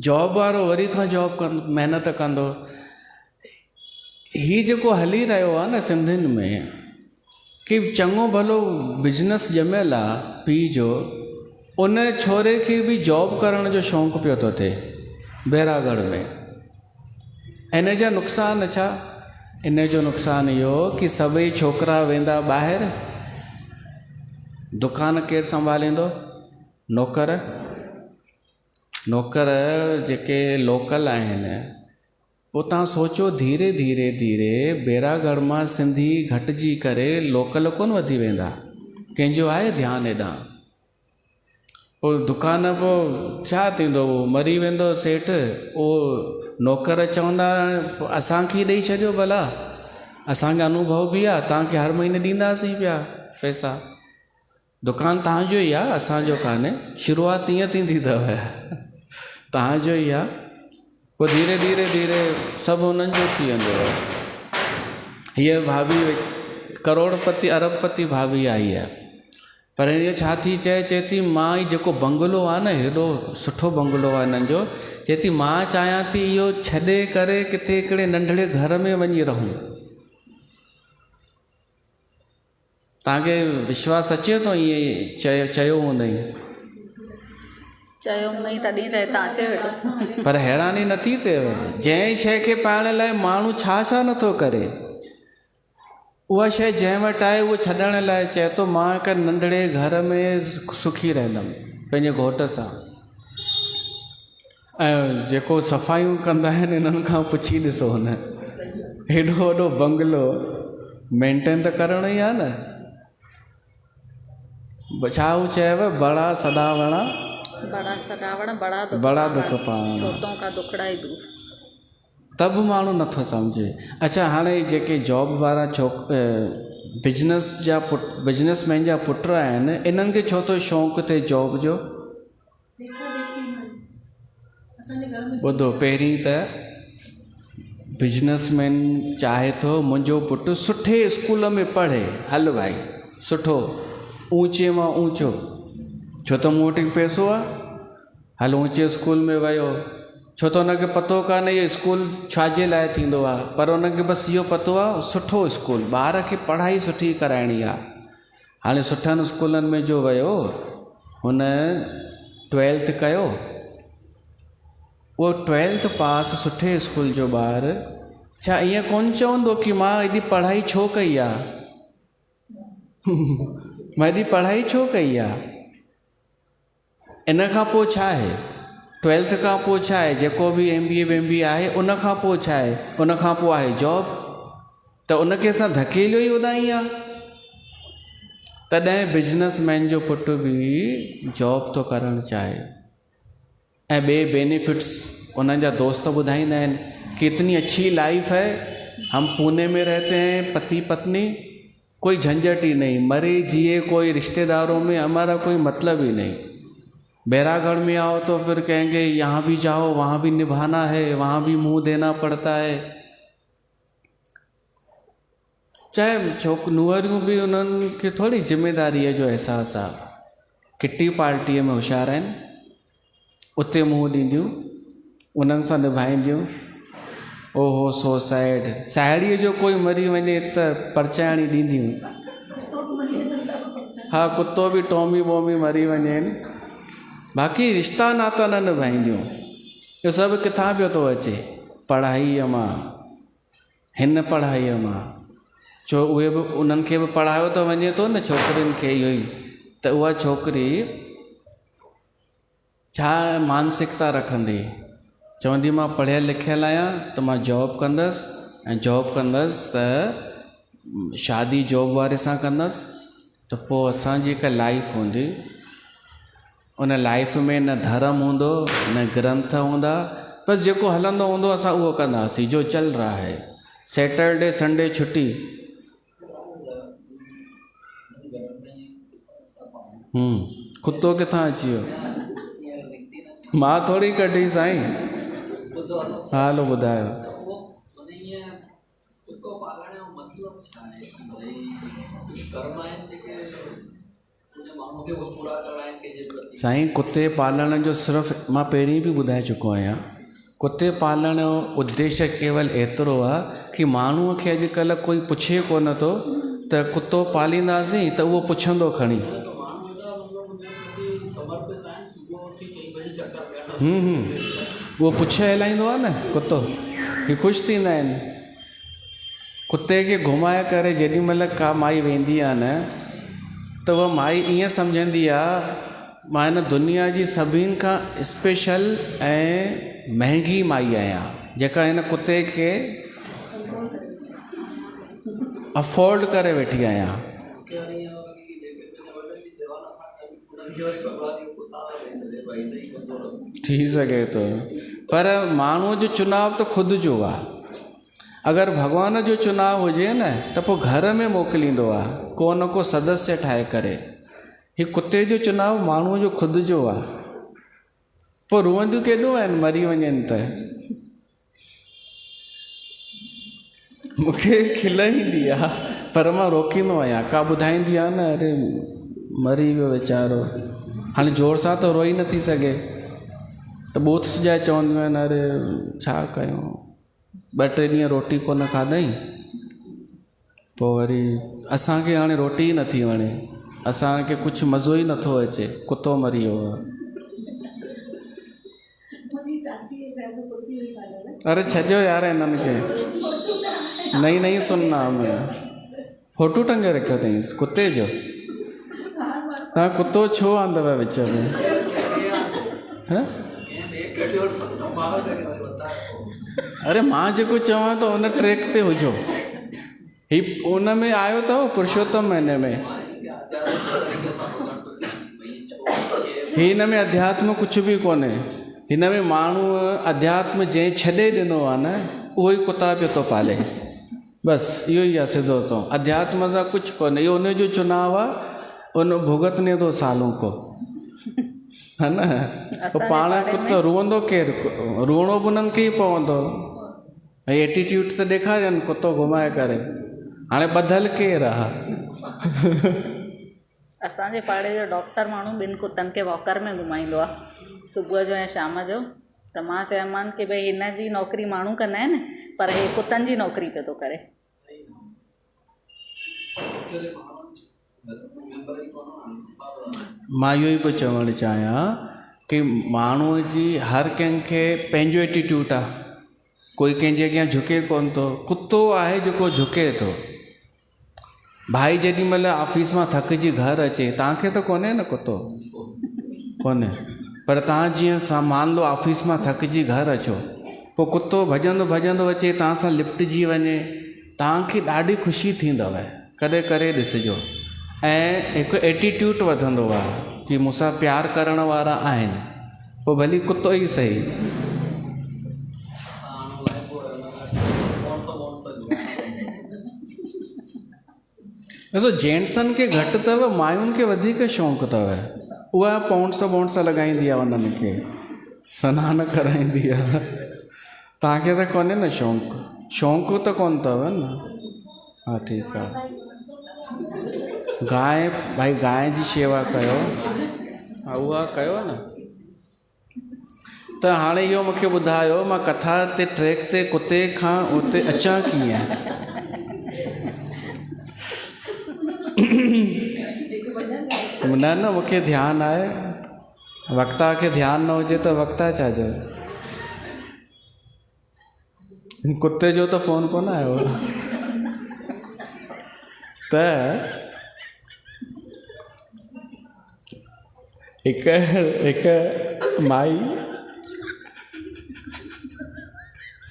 जॉब वारो वरी खां जॉब महिनत कंदो। हीअ जेको हली रहियो आहे न सिंधियुनि में कि चङो भलो बिजनेस ॼमियल आहे पीउ जो, उन छोरे खे बि जॉब करण जो शौक़ु पियो थो थिए बैरागढ़ में। इन जा नुक़सान छा? इन जो नुक़सान इहो कि सभई छोकिरा वेंदा ॿाहिरि, दुकान केरु संभालींदो? नौकर जेके लोकल आहिनि। पोइ तव्हां सोचो धीरे धीरे बैरागढ़ मां सिंधी घटिजी करे लोकल कोन वधी वेंदा, कंहिंजो आहे ध्यानु हेॾां? पोइ दुकान पोइ छा थींदो? उहो मरी वेंदो सेठ, उहो नौकर चवंदा असांखे ॾेई छॾियो, भला असांखे अनुभव बि आहे, तव्हांखे हर महीने ॾींदासीं पिया पैसा, दुकानु तव्हांजो ई आहे, असांजो कान्हे। शुरूआति ईअं थींदी अथव, तव्हांजो ई आहे। पोइ धीरे धीरे सभु हुननि जो थी वेंदो। हीअ भाभी करोड़पति अरबपति भाभी आई आहे, पर इहो छा थी चए थी मां ई जेको बंगलो आहे न, हेॾो सुठो बंगलो आहे हिननि जो, चए थी मां चाहियां थी इहो छॾे करे किथे हिकिड़े नंढड़े घर में वञी रहूं। तव्हांखे विश्वास अचे थो? ईअं चयो हूंदई? चयो हूंदई तॾहिं त हितां अचे वेठो। पर हैरानी नथी थिएव, जंहिं शइ खे पाइण लाइ माण्हू छा नथो करे, उहा शइ जंहिं वटि आहे उहो छॾण लाइ चए थो मां हिकु नंढड़े घर में सुखी रहंदमि पंहिंजे घोट सां। ऐं जेको सफ़ाइयूं कंदा आहिनि इन्हनि खां पुछी ॾिसो, न हेॾो वॾो बंगलो मेंटेन त करणो ई आहे न। छा हू चयव? बड़ा सदावणा बड़ा सदावण बड़ा दुख पावण, छोटों का दुखड़ा ही दूर। त बि माण्हू नथो सम्झे। अच्छा, हाणे जेके जॉब वारा बिजनेसमैन जा पुट आहिनि, इन्हनि खे छो थो शौक़ु थिए जॉब जो? ॿुधो, पहिरीं त बिजनेसमैन चाहे थो मुंहिंजो पुटु सुठे स्कूल में पढ़े, हल भाई सुठो, ऊचे मां ऊचो, छो त मूं वटि पैसो आहे, हल ऊचे स्कूल में वियो। छो त हुनखे पतो कान्हे इहो स्कूल छाजे लाइ थींदो आहे, पर हुनखे बसि इहो पतो आहे सुठो स्कूल, ॿार खे पढ़ाई सुठी कराइणी आहे। हाणे सुठनि स्कूलनि में जो वियो, हुन 12th कयो, उहो 12th पास सुठे स्कूल जो ॿार छा ईअं कोन चवंदो कि मां हेॾी पढ़ाई छो कई आहे? मां हेॾी पढ़ाई छो कई आहे? इन खां पोइ छा आहे? 12th खां पोइ छा आहे, जेको बि MBA आहे उन खां पोइ छा आहे, उन खां पोइ आहे जॉब। त उनखे असां धकेलियो ई उॾाई आहे। तॾहिं बिजनेसमैन जो पुटु बि जॉब थो करणु चाहे ऐं ॿिए बेनिफिट्स उन्हनि जा दोस्त ॿुधाईंदा आहिनि कि इतनी अच्छी लाइफ है, हम पुणे में रहते हैं, पति पत्नी, कोई झंझट ही नहीं, मरे जिए कोई रिश्तेदारों में हमारा कोई मतलब ही नहीं। बैरागढ़ में आओ तो फिर कहेंगे यहाँ भी जाओ, वहाँ भी निभाना है, वहाँ भी मुंह देना पड़ता है। चाहे नुंहरियूं बि उन्हनि खे थोरी जिम्मेदारीअ जो अहसासु आहे। किटी पार्टीअ में होशियारु आहिनि, उते मुंहुं ॾींदियूं, उन्हनि सां निभाईंदियूं। ओहो सो सैड, साहेड़ीअ जो कोई मरी वञे त परचाइणी ॾींदियूं। हा, कुतो बि टॉमी बॉमी मरी वञे, बाक़ी रिश्ता नाता न निभाईंदियूं। इहो सभु किथां पियो थो अचे? पढ़ाईअ मां, हिन पढ़ाईअ मां। छो उहे बि उन्हनि खे बि पढ़ायो त वञे थो न छोकिरियुनि खे इहो ई। त उहा छोकिरी छा मानसिकता रखंदी? चवंदी मां पढ़ियल लिखियल आहियां त मां जॉब कंदसि, ऐं जॉब कंदसि त शादी जॉब वारे सां कंदसि, त पोइ असांजी हिकु लाइफ हूंदी। उन लाइफ में न धर्म हूंदो, न ग्रंथ हूंदा, बस जेको हलंदो हूंदो असां उहो कंदासीं, जो चल रहा है। सैटरडे संडे छुट्टी। कुतो किथां अची वियो? मां थोरी कढी साईं। हा, हलो ॿुधायो। साईं, कुते पालण जो सिर्फ़ु मां पहिरीं बि ॿुधाए चुको आहियां, कुते पालण जो उद्देश्य केवल एतिरो आहे कि माण्हूअ खे अॼुकल्ह कोई पुछे कोन थो त कुतो पालींदासीं त उहो पुछंदो खणी। उहो पुछ हलाईंदो आहे न कुतो, ही ख़ुशि थींदा आहिनि। कुते खे घुमाए करे जेॾी महिल का माई वेंदी आहे न, त उहा माई ईअं सम्झंदी आहे मां हिन दुनिया जी सभिनि खां स्पेशल ऐं महांगी माई आहियां, जेका हिन कुते खे अफोर्ड करे वेठी आहियां। थी सघे थो, पर माण्हूअ जो चुनाव त ख़ुदि जो आहे। अगरि भॻवान जो चुनाव हुजे न त पोइ घर में मोकिलींदो आहे, को न को सदस्य ठाहे करे। हीउ कुते जो चुनाव माण्हूअ जो ख़ुदि जो आहे। पोइ रुअंदियूं केॾो आहिनि मरी वञनि त। मूंखे खिल ईंदी आहे, पर मां रोकींदो आहियां। का ॿुधाईंदी आहे न, अरे मरी वियो वीचारो, हाणे ज़ोर सां त रोई नथी सघे, त बूथ्स जा चवंदियूं आहिनि अरे छा कयूं, 2-3 ॾींहं रोटी कोन खाधई, पोइ वरी असांखे हाणे रोटी ई नथी वणे, असांखे कुझु मज़ो ई नथो अचे, कुतो मरी वियो आहे। अरे छॾियो यार हिननि खे, नई सुनना में फोटू टंगे रखियो अथई कुते जो। तव्हां कुतो छो आंदव विच में? अरे मां जेको चवां थो उन ट्रैक ते हुजो। ही उन में आयो अथव पुरुषोत्तम महीने में। हिन में अध्यात्म कुझु बि कोन्हे। हिन में माण्हू अध्यात्म जंहिं छॾे ॾिनो आहे न, उहो ई कुता पियो थो पाले। बसि इहो ई आहे सिधो सो। अध्यात्म सां कुझु कोन्हे, इहो उन जो चुनाव आहे, उन भुगतने थो सालों को, है न। पाण कुतो रुअंदो केरु? रुअणो बि उन्हनि खे ई पवंदो। भई एटीट्यूड त ॾेखारनि कुतो घुमाए करे। हाणे ॿधल केरु आहे? असांजे पाड़े जो डॉक्टर माण्हू 2 कुतनि खे वॉकर में घुमाईंदो आहे, सुबुह जो ऐं शाम जो। त मां चयोमांनि कि भई हिन जी नौकिरी माण्हू कंदा आहिनि, पर हे कुतनि जी नौकिरी पियो थो करे। मां इहो ई पियो चवणु चाहियां कि माण्हूअ जी हर कंहिंखे पंहिंजो एटीट्यूड आहे, कोई कंहिंजे अॻियां झुके कोन थो। कुतो आहे जेको झुके थो। भाई जेॾी महिल ऑफिस मां थकिजी घर अचे, तव्हांखे त कोन्हे न कुतो? कोन्हे। पर तव्हां जीअं मान लो ऑफिस मां थकिजी घर अचो, पोइ कुतो भॼंदो भॼंदो अचे तव्हां सां लिपटिजी वञे, तव्हांखे ॾाढी ख़ुशी थींदव। कॾहिं करे ॾिसिजो। ऐं हिकु एटीट्यूड वधंदो आहे कि मूंसां प्यारु करण वारा आहिनि, पोइ भली कुतो ई सही। ॾिसो जेंट्सनि खे घटि अथव, मायुनि खे वधीक शौक़ु अथव। उहा पौंड्स लॻाईंदी आहे उन्हनि खे, सनानु कराईंदी आहे। तव्हांखे त कोन्हे न शौक़ु? शौक़ु त कोन अथव न? हा ठीकु आहे। गांइ भाई गांइ जी शेवा कयो, हा उहा कयो न। त हाणे इहो मूंखे ॿुधायो, मां कथा ते ट्रैक ते कुते खां उते अचां कीअं? न मूंखे ध्यानु आहे, वक्ता खे ध्यानु न हुजे त वक्ता छाजो? कुते जो त फ़ोन कोन आयो। त हिकु माई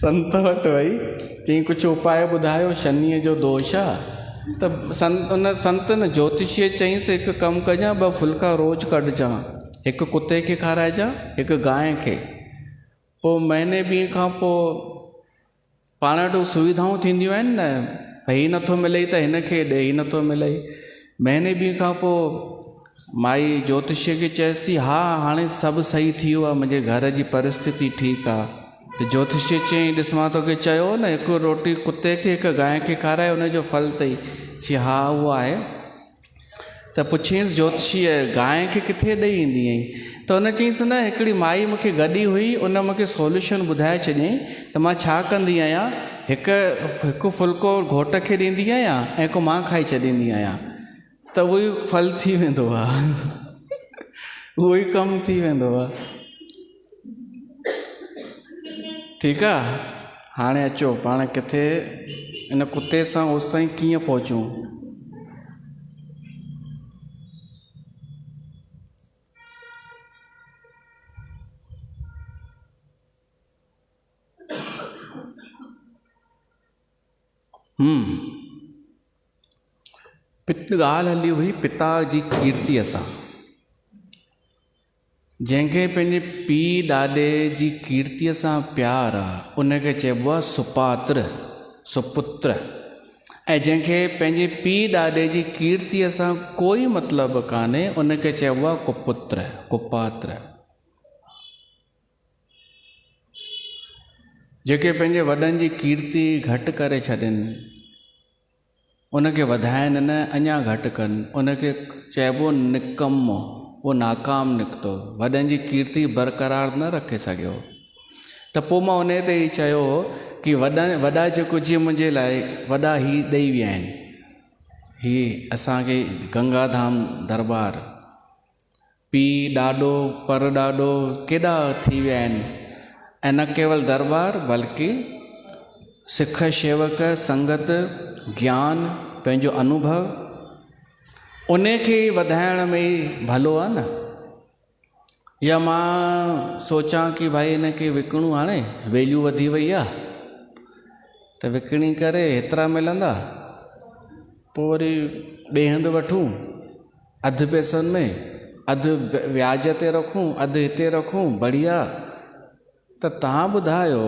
संत वटि वई, चई कुझु उपाय ॿुधायो, शनीअ जो दोष आहे। त उन संत न ज्योतिषीअ चईंसि हिकु कमु कजां, 2 फुल्का रोज़ु कढजां, हिकु कुते खे खाराइजां, हिकु गांइ खे। पोइ महीने ॿीं खां पोइ पाण वटि सुविधाऊं थींदियूं आहिनि न, भई हीउ नथो मिले त हिन खे ॾे, हीउ नथो मिले। महीने ॿीं खां पोइ माई ज्योतिषीअ खे चएसि थी, हा हाणे सभु सही थी वियो आहे, मुंहिंजे घर जी परिस्थिति ठीकु आहे। त ज्योतिषी चई, ॾिस मां तोखे चयो न हिकु रोटी कुते खे हिकु गांइ खे खाराए, उनजो फल अथई। चई हा उहो आहे। त पुछियसि ज्योतिषीअ, गांइ खे किथे ॾेई ईंदी आहीं? त हुन चयईंसि न हिकिड़ी माई मूंखे गॾी हुई, उन मूंखे सोल्यूशन ॿुधाए छॾियईं। त मां छा कंदी आहियां, हिकु फुल्को घोट खे ॾींदी आहियां ऐं हिकु मां खाई छॾींदी आहियां, त उहो ई फल थी वेंदो आहे, उहो ई कमु थी वेंदो आहे। ठीकु आहे। हाणे अचो पाण किथे इन कुते सां होसि ताईं कीअं पहुचूं। ॻाल्हि हली हुई पिता जी कीर्तीअ सां। जंहिंखे पंहिंजे पीउ ॾाॾे जी कीर्तीअ सां प्यारु आहे, उनखे चइबो आहे सुपात्र, सुपुत्र। ऐं जंहिंखे पंहिंजे पीउ ॾाॾे जी कीर्तीअ सां कोई मतिलबु कान्हे, उनखे चइबो आहे कुपुत्र, कुपात्र। जेके पंहिंजे वॾनि जी कीर्ति घटि करे छॾनि, उनखे वधाइनि न, अञा घटि कनि, उनखे चइबो निकम्मो, उहो नाकाम निकितो, वॾनि जी कीर्ति बरक़रार न रखे सघियो। त पोइ मां उन ते ई चयो कि वॾा जेको जीअं मुंहिंजे लाइ वॾा ही ॾेई विया आहिनि, ही असांखे गंगाधाम दरबार, पीउ ॾाॾो पर ॾाॾो केॾा थी विया आहिनि। ऐं न केवल दरबार बल्कि सिख शेवक संगत ज्ञान पंहिंजो अनुभव, उन खे वधाइण में ई भलो आहे न। या मां सोचां कि भाई हिन खे विकिणूं, हाणे वैल्यू वधी वई आहे त विकिणी करे हेतिरा मिलंदा, पोइ वरी ॿिए हंधि वठूं अधु पैसनि में, अधु व्याज ते रखूं, अधु हिते रखूं, बढ़िया। त तव्हां ॿुधायो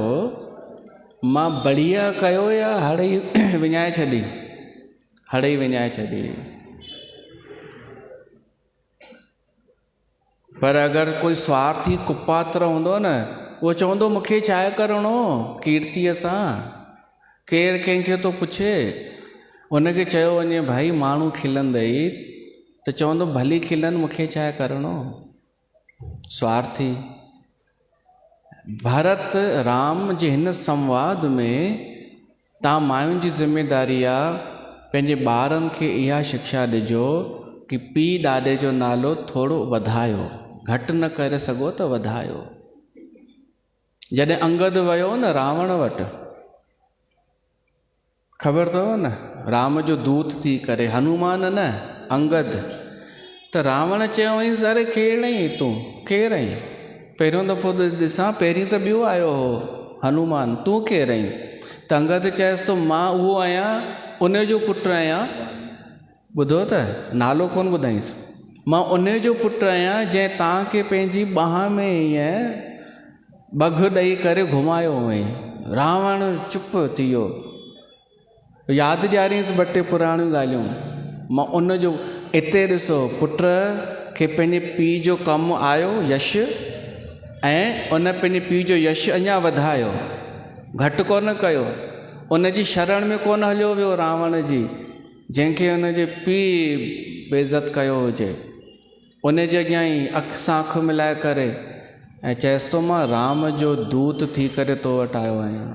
मां बढ़िया कयो या हड़ई विञाए छॾी? हड़ई विञाए छॾी। पर अगरि कोई स्वार्थी कुपात्र हूंदो न, उहो चवंदो मूंखे छा करिणो कीर्तीअ सां, केरु कंहिंखे थो पुछे। उनखे चयो वञे भाई माण्हू खिलंदई त चवंदो भली खिलनि, मूंखे छा करिणो। स्वार्थी। भरत राम जे हिन संवाद में तव्हां मायुनि जी ज़िम्मेदारी आहे, पंहिंजे ॿारनि खे इहा शिक्षा ॾिजो कि पीउ ॾाॾे जो नालो थोरो वधायो, घटि न करे सघो त वधायो। जॾहिं अंगद वियो न रावण वटि, ख़बर अथव न, राम जो दूत थी करे, हनुमान न अंगद। त रावण चयो हुईंसि, अरे केरु आहीं तूं, केरु आहीं? पहिरियों दफ़ो ॾिसां, पहिरीं त ॿियो आयो हो हनुमान, तूं केरु आहीं? त अंगद चएसि थो मां उहो आहियां, उन जो पुटु आहियां। ॿुधो त नालो कोन ॿुधाईंसि, मां उन जो पुटु आहियां जंहिं तव्हांखे पंहिंजी ॿाह में ईअं बघ ॾेई करे घुमायो हुअईं। रावण चुप थी वियो, यादि ॾियारींसि ॿ टे पुराणियूं ॻाल्हियूं। मां उन जो, हिते ॾिसो, पुट खे पंहिंजे पीउ जो कमु आयो यश, ऐं उन पंहिंजे पीउ जो यश अञा वधायो, घटि कोन कयो। उन जी शरण में कोन हलियो वियो रावण जी, जंहिंखे उन जे पीउ बेइज़त कयो हुजे, उन जे अॻियां ई अखि सां अखि मिलाए करे ऐं चएसि थो मां राम जो दूत थी करे तो वटि आयो आहियां।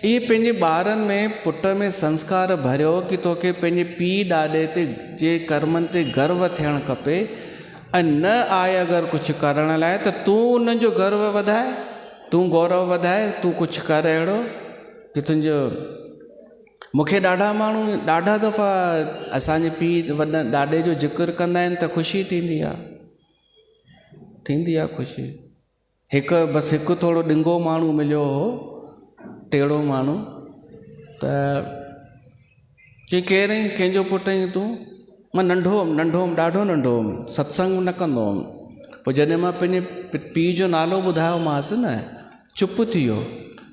इहे पंहिंजे ॿारनि में, पुट में संस्कार भरियो कि तोखे पंहिंजे पीउ ॾाॾे ते जे कर्मनि ते गर्व थियणु खपे, ऐं न आहे अगरि कुझु करण लाइ त तूं उन जो गर्व वधाए, तूं गौरव वधाए, तूं कुझु कर अहिड़ो कि तुंहिंजो। मूंखे ॾाढा माण्हू ॾाढा दफ़ा असांजे पीउ वॾा ॾाॾे जो ज़िक्र कंदा आहिनि त ख़ुशी थींदी आहे ख़ुशी। बसि हिकु थोरो ॾिंगो माण्हू मिलियो हो, टेढ़ो माण्हू, त चई केरु आहीं, कंहिंजो पुटु आहीं तूं? मां नंढो हुउमि, ॾाढो नंढो हुउमि, सत्संग न कंदो हुउमि। पोइ जॾहिं मां पंहिंजे पीउ जो नालो ॿुधायोमांसि न, चुप थी वियो।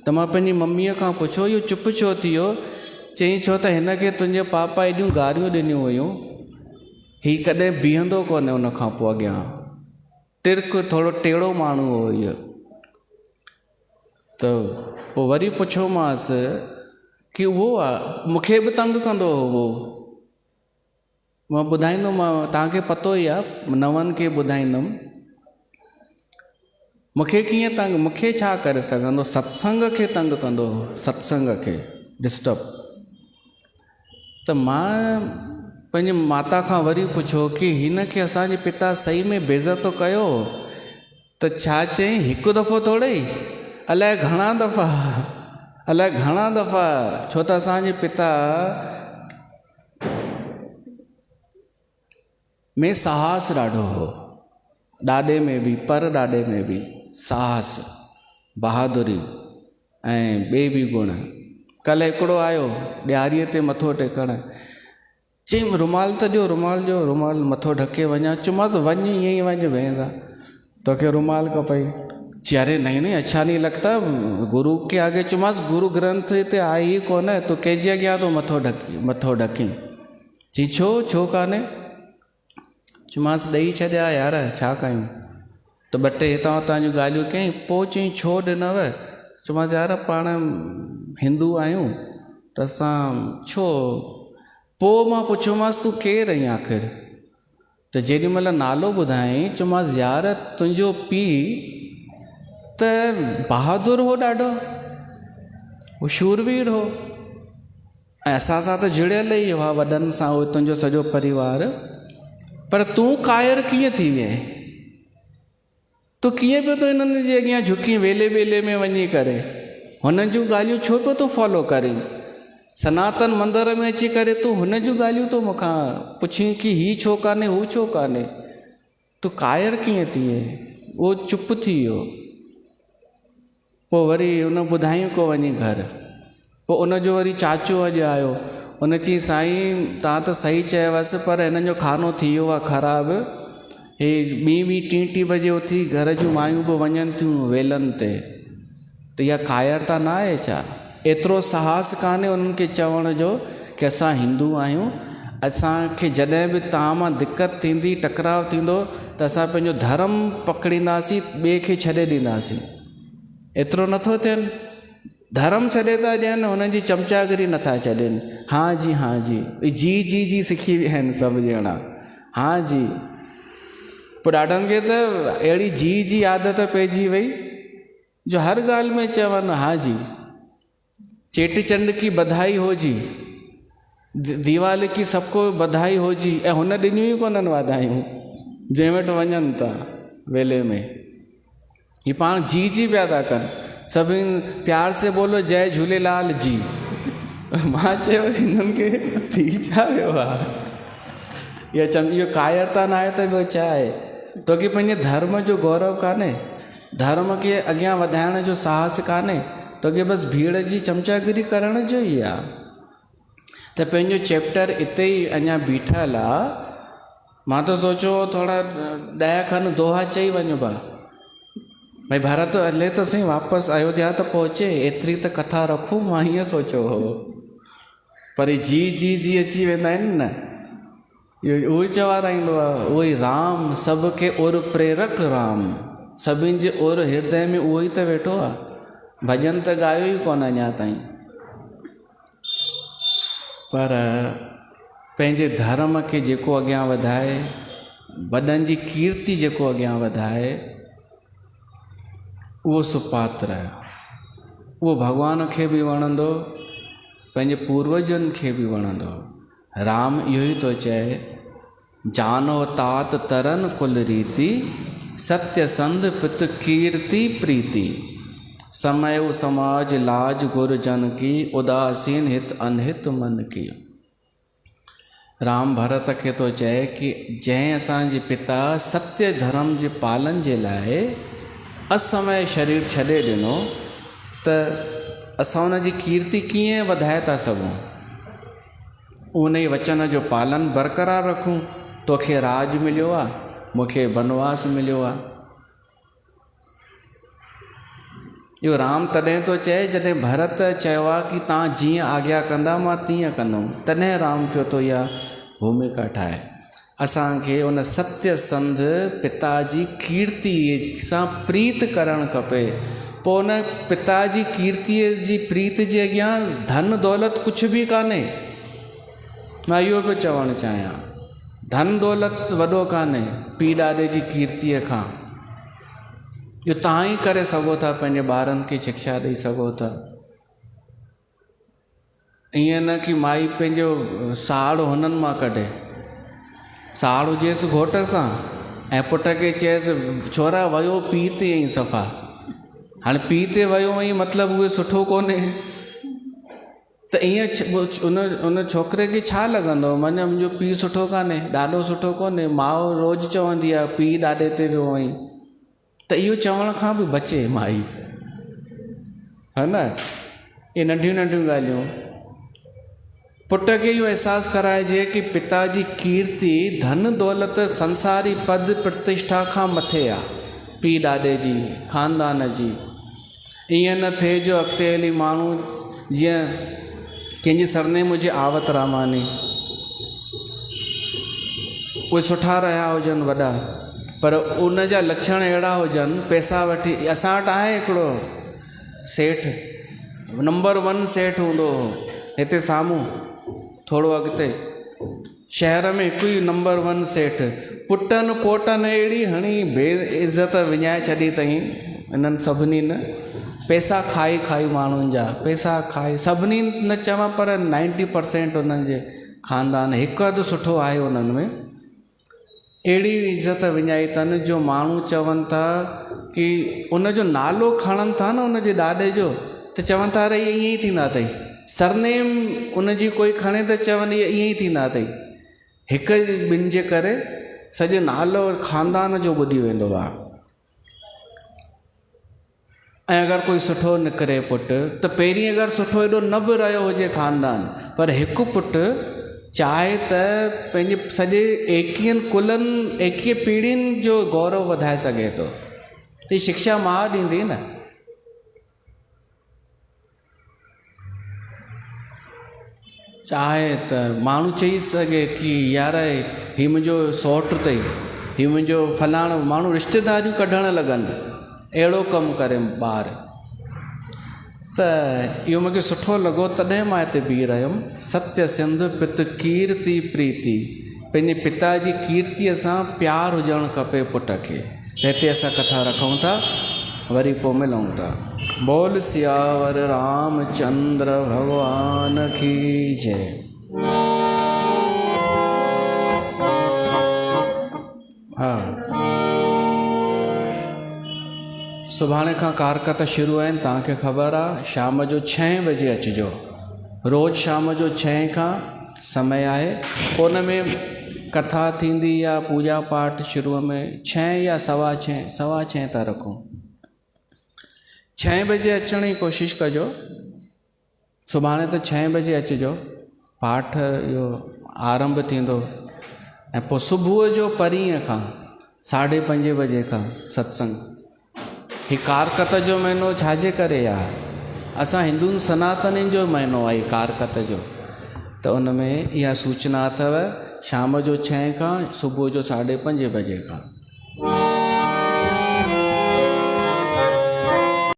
त मां पंहिंजी मम्मीअ खां पुछो इहो चुप छो थी वियो? चई छो त हिन खे तुंहिंजे पापा एॾियूं गारियूं ॾिनियूं हुयूं, हीउ कॾहिं बीहंदो कोन्हे उन खां पोइ अॻियां। तिर्क, थोरो टेढ़ो माण्हू हो इहो। त पोइ वरी पुछियोमांसि कि उहो आहे, मूंखे बि तंग कंदो हो उहो। मां ॿुधाईंदोमांव, तव्हांखे पतो ई आहे, नवनि खे ॿुधाईंदुमि। मूंखे कीअं तंग, मूंखे छा करे सघंदो, सत्संग खे तंग कंदो हो, सत्संग खे डिस्टर्ब। त मां पंहिंजी माता खां वरी पुछो कि हिन खे असांजे पिता सही में बेइज़त कयो? त छा चयईं, हिकु दफ़ो थोड़े, अलाए घणा दफ़ा, छो त असांजे पिता में साहस ॾाढो हो, ॾाॾे में बि, पर ॾाॾे में बि साहस, बहादुरी ऐं ॿिए बि गुण। कल्ह हिकिड़ो आयो ॾियारीअ ते मथो टेकण, चई रुमाल त ॾियो, रुमाल मथो ढके वञा। चयोमांसि वञ, ईअं ई वञ भेण सां, तोखे रुमाल खपई? चई अरे नहीं अच्छा नहीं लगता गुरु के आगे। चयोमांसि गुरु ग्रंथ ते आहे ई कोन, तूं कंहिंजे अॻियां तो मथो ढकी? चई छो कान्हे? चयोमांसि ॾेई छॾिया यार, छा कयूं? त ॿ टे हितां हुतां जूं ॻाल्हियूं कयईं। पोइ चई छो ॾिनव? चयोमांसि यार पाण हिंदू आहियूं त असां छो। पोइ मां पुछियोमांसि तूं केरु आहीं आख़िर? त जेॾीमहिल नालो ॿुधायईं, चयोमांसि यार तुंहिंजो पीउ त बहादुर हो, ॾाढो हो, शूरवीर हो, ऐं असां सां त जुड़ियल ई हुआ वॾनि सां, उहो तुंहिंजो सॼो परिवार। पर तूं कायर कीअं थी विए? तूं कीअं पियो तो हिननि जे अॻियां झुकी, वेले में वञी करे हुननि जूं ॻाल्हियूं छो पियो तूं फॉलो करीं? सनातन मंदर में अची करे तूं हुन जूं ॻाल्हियूं तो मूंखां पुछी कि हीउ छो कान्हे, हू छो कान्हे? तूं कायर कीअं थी विए? उहो चुप थी वियो। पोइ वरी उन ॿुधायूं को वञी घर। पोइ उनजो वरी चाचो अॼु आयो, उन चई साईं तव्हां त सही चयवसि, पर हिननि जो खानो थी वियो आहे ख़राबु। हे ॿीं टीं बजे उथी घर जूं मायूं बि वञनि थियूं वेलनि ते। त इहा कायरता न आहे छा? एतिरो साहस कान्हे उन्हनि खे चवण जो कि असां हिंदू आहियूं, असांखे जॾहिं बि तव्हां मां दिक़त थींदी, टकराव थींदो त असां पंहिंजो धर्म पकड़ींदासीं, ॿिए खे छॾे ॾींदासीं। एतिरो नथो थियनि, धर्म छॾे था ॾियनि, हुननि जी चमचागिरी नथा छॾनि। हाँ जी जी सिखी विया आहिनि सभु ॼणा, हाँ जी। पोइ ॾाढनि खे त अहिड़ी जी आदत पइजी वई जो हर ॻाल्हि में चवनि हाँ जी। चेटीचंड की बधाई हो जी, दीवाली की सबको बधाई हो जी, ऐं हुन ॾिनियूं ई कोन्हनि वाधायूं, जंहिं वटि वञनि था वेले में। ही पाण जी पिया था कनि, सभिनि प्यार से बोलो जय झूलेलाल जी। मां चयो हिननि खे थी छा वियो आहे? इहो कायरता न आहे त ॿियो छा आहे? तोखे पंहिंजे धर्म जो गौरव कान्हे, धर्म खे अॻियां वधाइण जो साहस कान्हे, तोखे बसि भीड़ जी चमचागिरी करण जो ई आहे। त पंहिंजो चैप्टर इते ई अञा बीठल आहे। मां त सोचो थोरा 10 खनि दोहा चई वञो भाई भारत हले त सही वापसि अयोध्या त पहुचे, एतिरी त कथा रखूं, मां हीअं सोचियो हो। पर जी अची वेंदा आहिनि न, इहो उहो ई चवाराईंदो आहे, उहो ई राम सभ खे उर प्रेरक राम, सभिनि जे उर हृदय में उहो ई त वेठो आहे। भॼन त ॻायो ई कोन अञा ताईं, पर पंहिंजे धर्म खे जेको अॻियां वधाए, वॾनि जी कीर्ति जेको अॻियां वधाए, उहो सुपात्र आहे। उहो भॻवान खे बि वणंदो, पंहिंजे पूर्वजनि खे बि वणंदो। राम इहो ई थो चए, जानो तात तरन कुल रीति, सत्य संध पित कीर्ति प्रीति, समय समाज लाज गुरजन की, उदासीन हित अनहित मन की। राम भरत खे थो चए कि जंहिं असांजे पिता सत्य धर्म जे पालन जे लाइ असमय शरीर छॾे ॾिनो, त असां उन जी कीर्ति कीअं वधाए था सघूं, उन ई वचन जो पालन बरक़रार रखूं। तोखे राज मिलियो आहे, मूंखे वनवास मिलियो आहे। इहो राम तॾहिं थो चए जॾहिं भरत चयो आहे कि तव्हां जीअं आज्ञा कंदा मां तीअं कंदुमि, तॾहिं राम पियो थो इहा भूमिका ठाहे। असांखे उन सत्य संध पिता जी कीर्ति सां प्रीत करणु खपे। पोइ उन पिता जी कीर्तिअ जी प्रीत जे अॻियां धन दौलत कुझु बि कान्हे। मां इहो पियो चवणु चाहियां, धन दौलत वॾो कान्हे पीउ ॾाॾे जी कीर्तिअ खां। इहो तव्हां ई करे सघो था, पंहिंजे ॿारनि खे शिक्षा ॾेई सघो था। ईअं न कि माई पंहिंजो साड़ हुननि मां कढे, साड़ हुजेसि घोट सां ऐं पुट खे चएसि छोरा वियो पीउ ते ऐं सफ़ा। हाणे पीउ ते वियो ऐं मतिलबु उहे सुठो कोन्हे, त ईअं उन छोकिरे खे छा लॻंदो, माना मुंहिंजो पीउ सुठो कान्हे, ॾाॾो सुठो कोन्हे। माउ रोज़ु चवंदी आहे पीउ ॾाॾे ते वियो ऐं, त इहो चवण खां बि बचे माई, है न। इहे नंढियूं नंढियूं ॻाल्हियूं पुट खे इहो अहसासु कराइजे कि पिता जी कीर्ति धन दौलत संसारी पद प्रतिष्ठा खां मथे आहे, पीउ ॾाॾे जी ख़ानदान जी। ईअं न थिए जो अॻिते हली माण्हू जीअं कंहिंजी सरनेम हुजे आवत रामानी, उहे सुठा रहिया हुजनि वॾा, पर उन जा लक्षण अहिड़ा हुजनि, पैसा वठी। असां वटि आहे हिकिड़ो सेठ, नंबर 1 सेठ हूंदो हो हिते साम्हूं, थोरो अॻिते शहर में हिकु ई नंबर 1 सेठ। पुटनि पोटनि अहिड़ी हणी बेइज़त विञाए छॾी अथई इन्हनि सभिनी न। पैसा खाई खाई माण्हुनि जा पैसा खाई, सभिनी न चवां पर 90% उन्हनि जे ख़ानदान, हिकु अधु सुठो आहे उन्हनि में। अहिड़ी इज़त विञाई अथनि जो माण्हू चवनि था कि उनजो नालो खणनि था न उनजे ॾाॾे जो, त चवनि था अरे ईअं ई थींदा अथई। सरनेम उनजी कोई खणे त चवनि ईअं ई थींदा अथई। हिकु ॿिनि जे करे सॼो नालो ख़ानदान जो ॿुधी वेंदो आहे। ऐं अगरि कोई सुठो निकिरे पुटु, त पहिरीं अगरि सुठो एॾो न बि रहियो हुजे ख़ानदान, पर हिकु पुटु चाहे त पंहिंजे सॼे 21 कुलनि 21 पीढ़ियुनि जो गौरव वधाए सघे थो। त शिक्षा मां ॾींदी न। चाहे त माण्हू चई सघे कि यार हीउ मुंहिंजो सौटु अथई, हीउ मुंहिंजो फलाणो, माण्हू रिश्तेदारियूं कढणु लॻनि, अहिड़ो कमु करे ॿार। त इहो मूंखे सुठो लॻो, तॾहिं मां हिते बीह रहियुमि। सत्य सिंध पित कीर्ति प्रीति, पंहिंजे पिता जी कीर्तिअ सां प्यारु हुजणु खपे पुट खे। त हिते असां कथा रखूं था, वरी पोइ मिलूं था। बोल सियावर रामचंद्र भगवान की जय। हा, सुभाणे खां कारकत शुरू आहिनि, तव्हांखे ख़बर आहे। शाम जो 6 बजे अचिजो, रोज़ु शाम जो 6 खां समय आहे। उन में कथा थींदी या पूजा पाठ शुरू में 6 या 6:15 था रखूं। 6 बजे अचण जी कोशिशि कजो। सुभाणे त 6 बजे अचिजो, पाठ इहो आरंभ थींदो। ऐं पोइ सुबुह जो परीहं खां 5:30 बजे खां सत्संग। ही कारकत जो महीनो छाजे करे आहे? असां हिंदुनि सनातनियुनि जो महीनो आहे कारकत जो। त उन में इहा सूचना अथव शाम जो 6 खां सुबुह जो 5:30 बजे खां।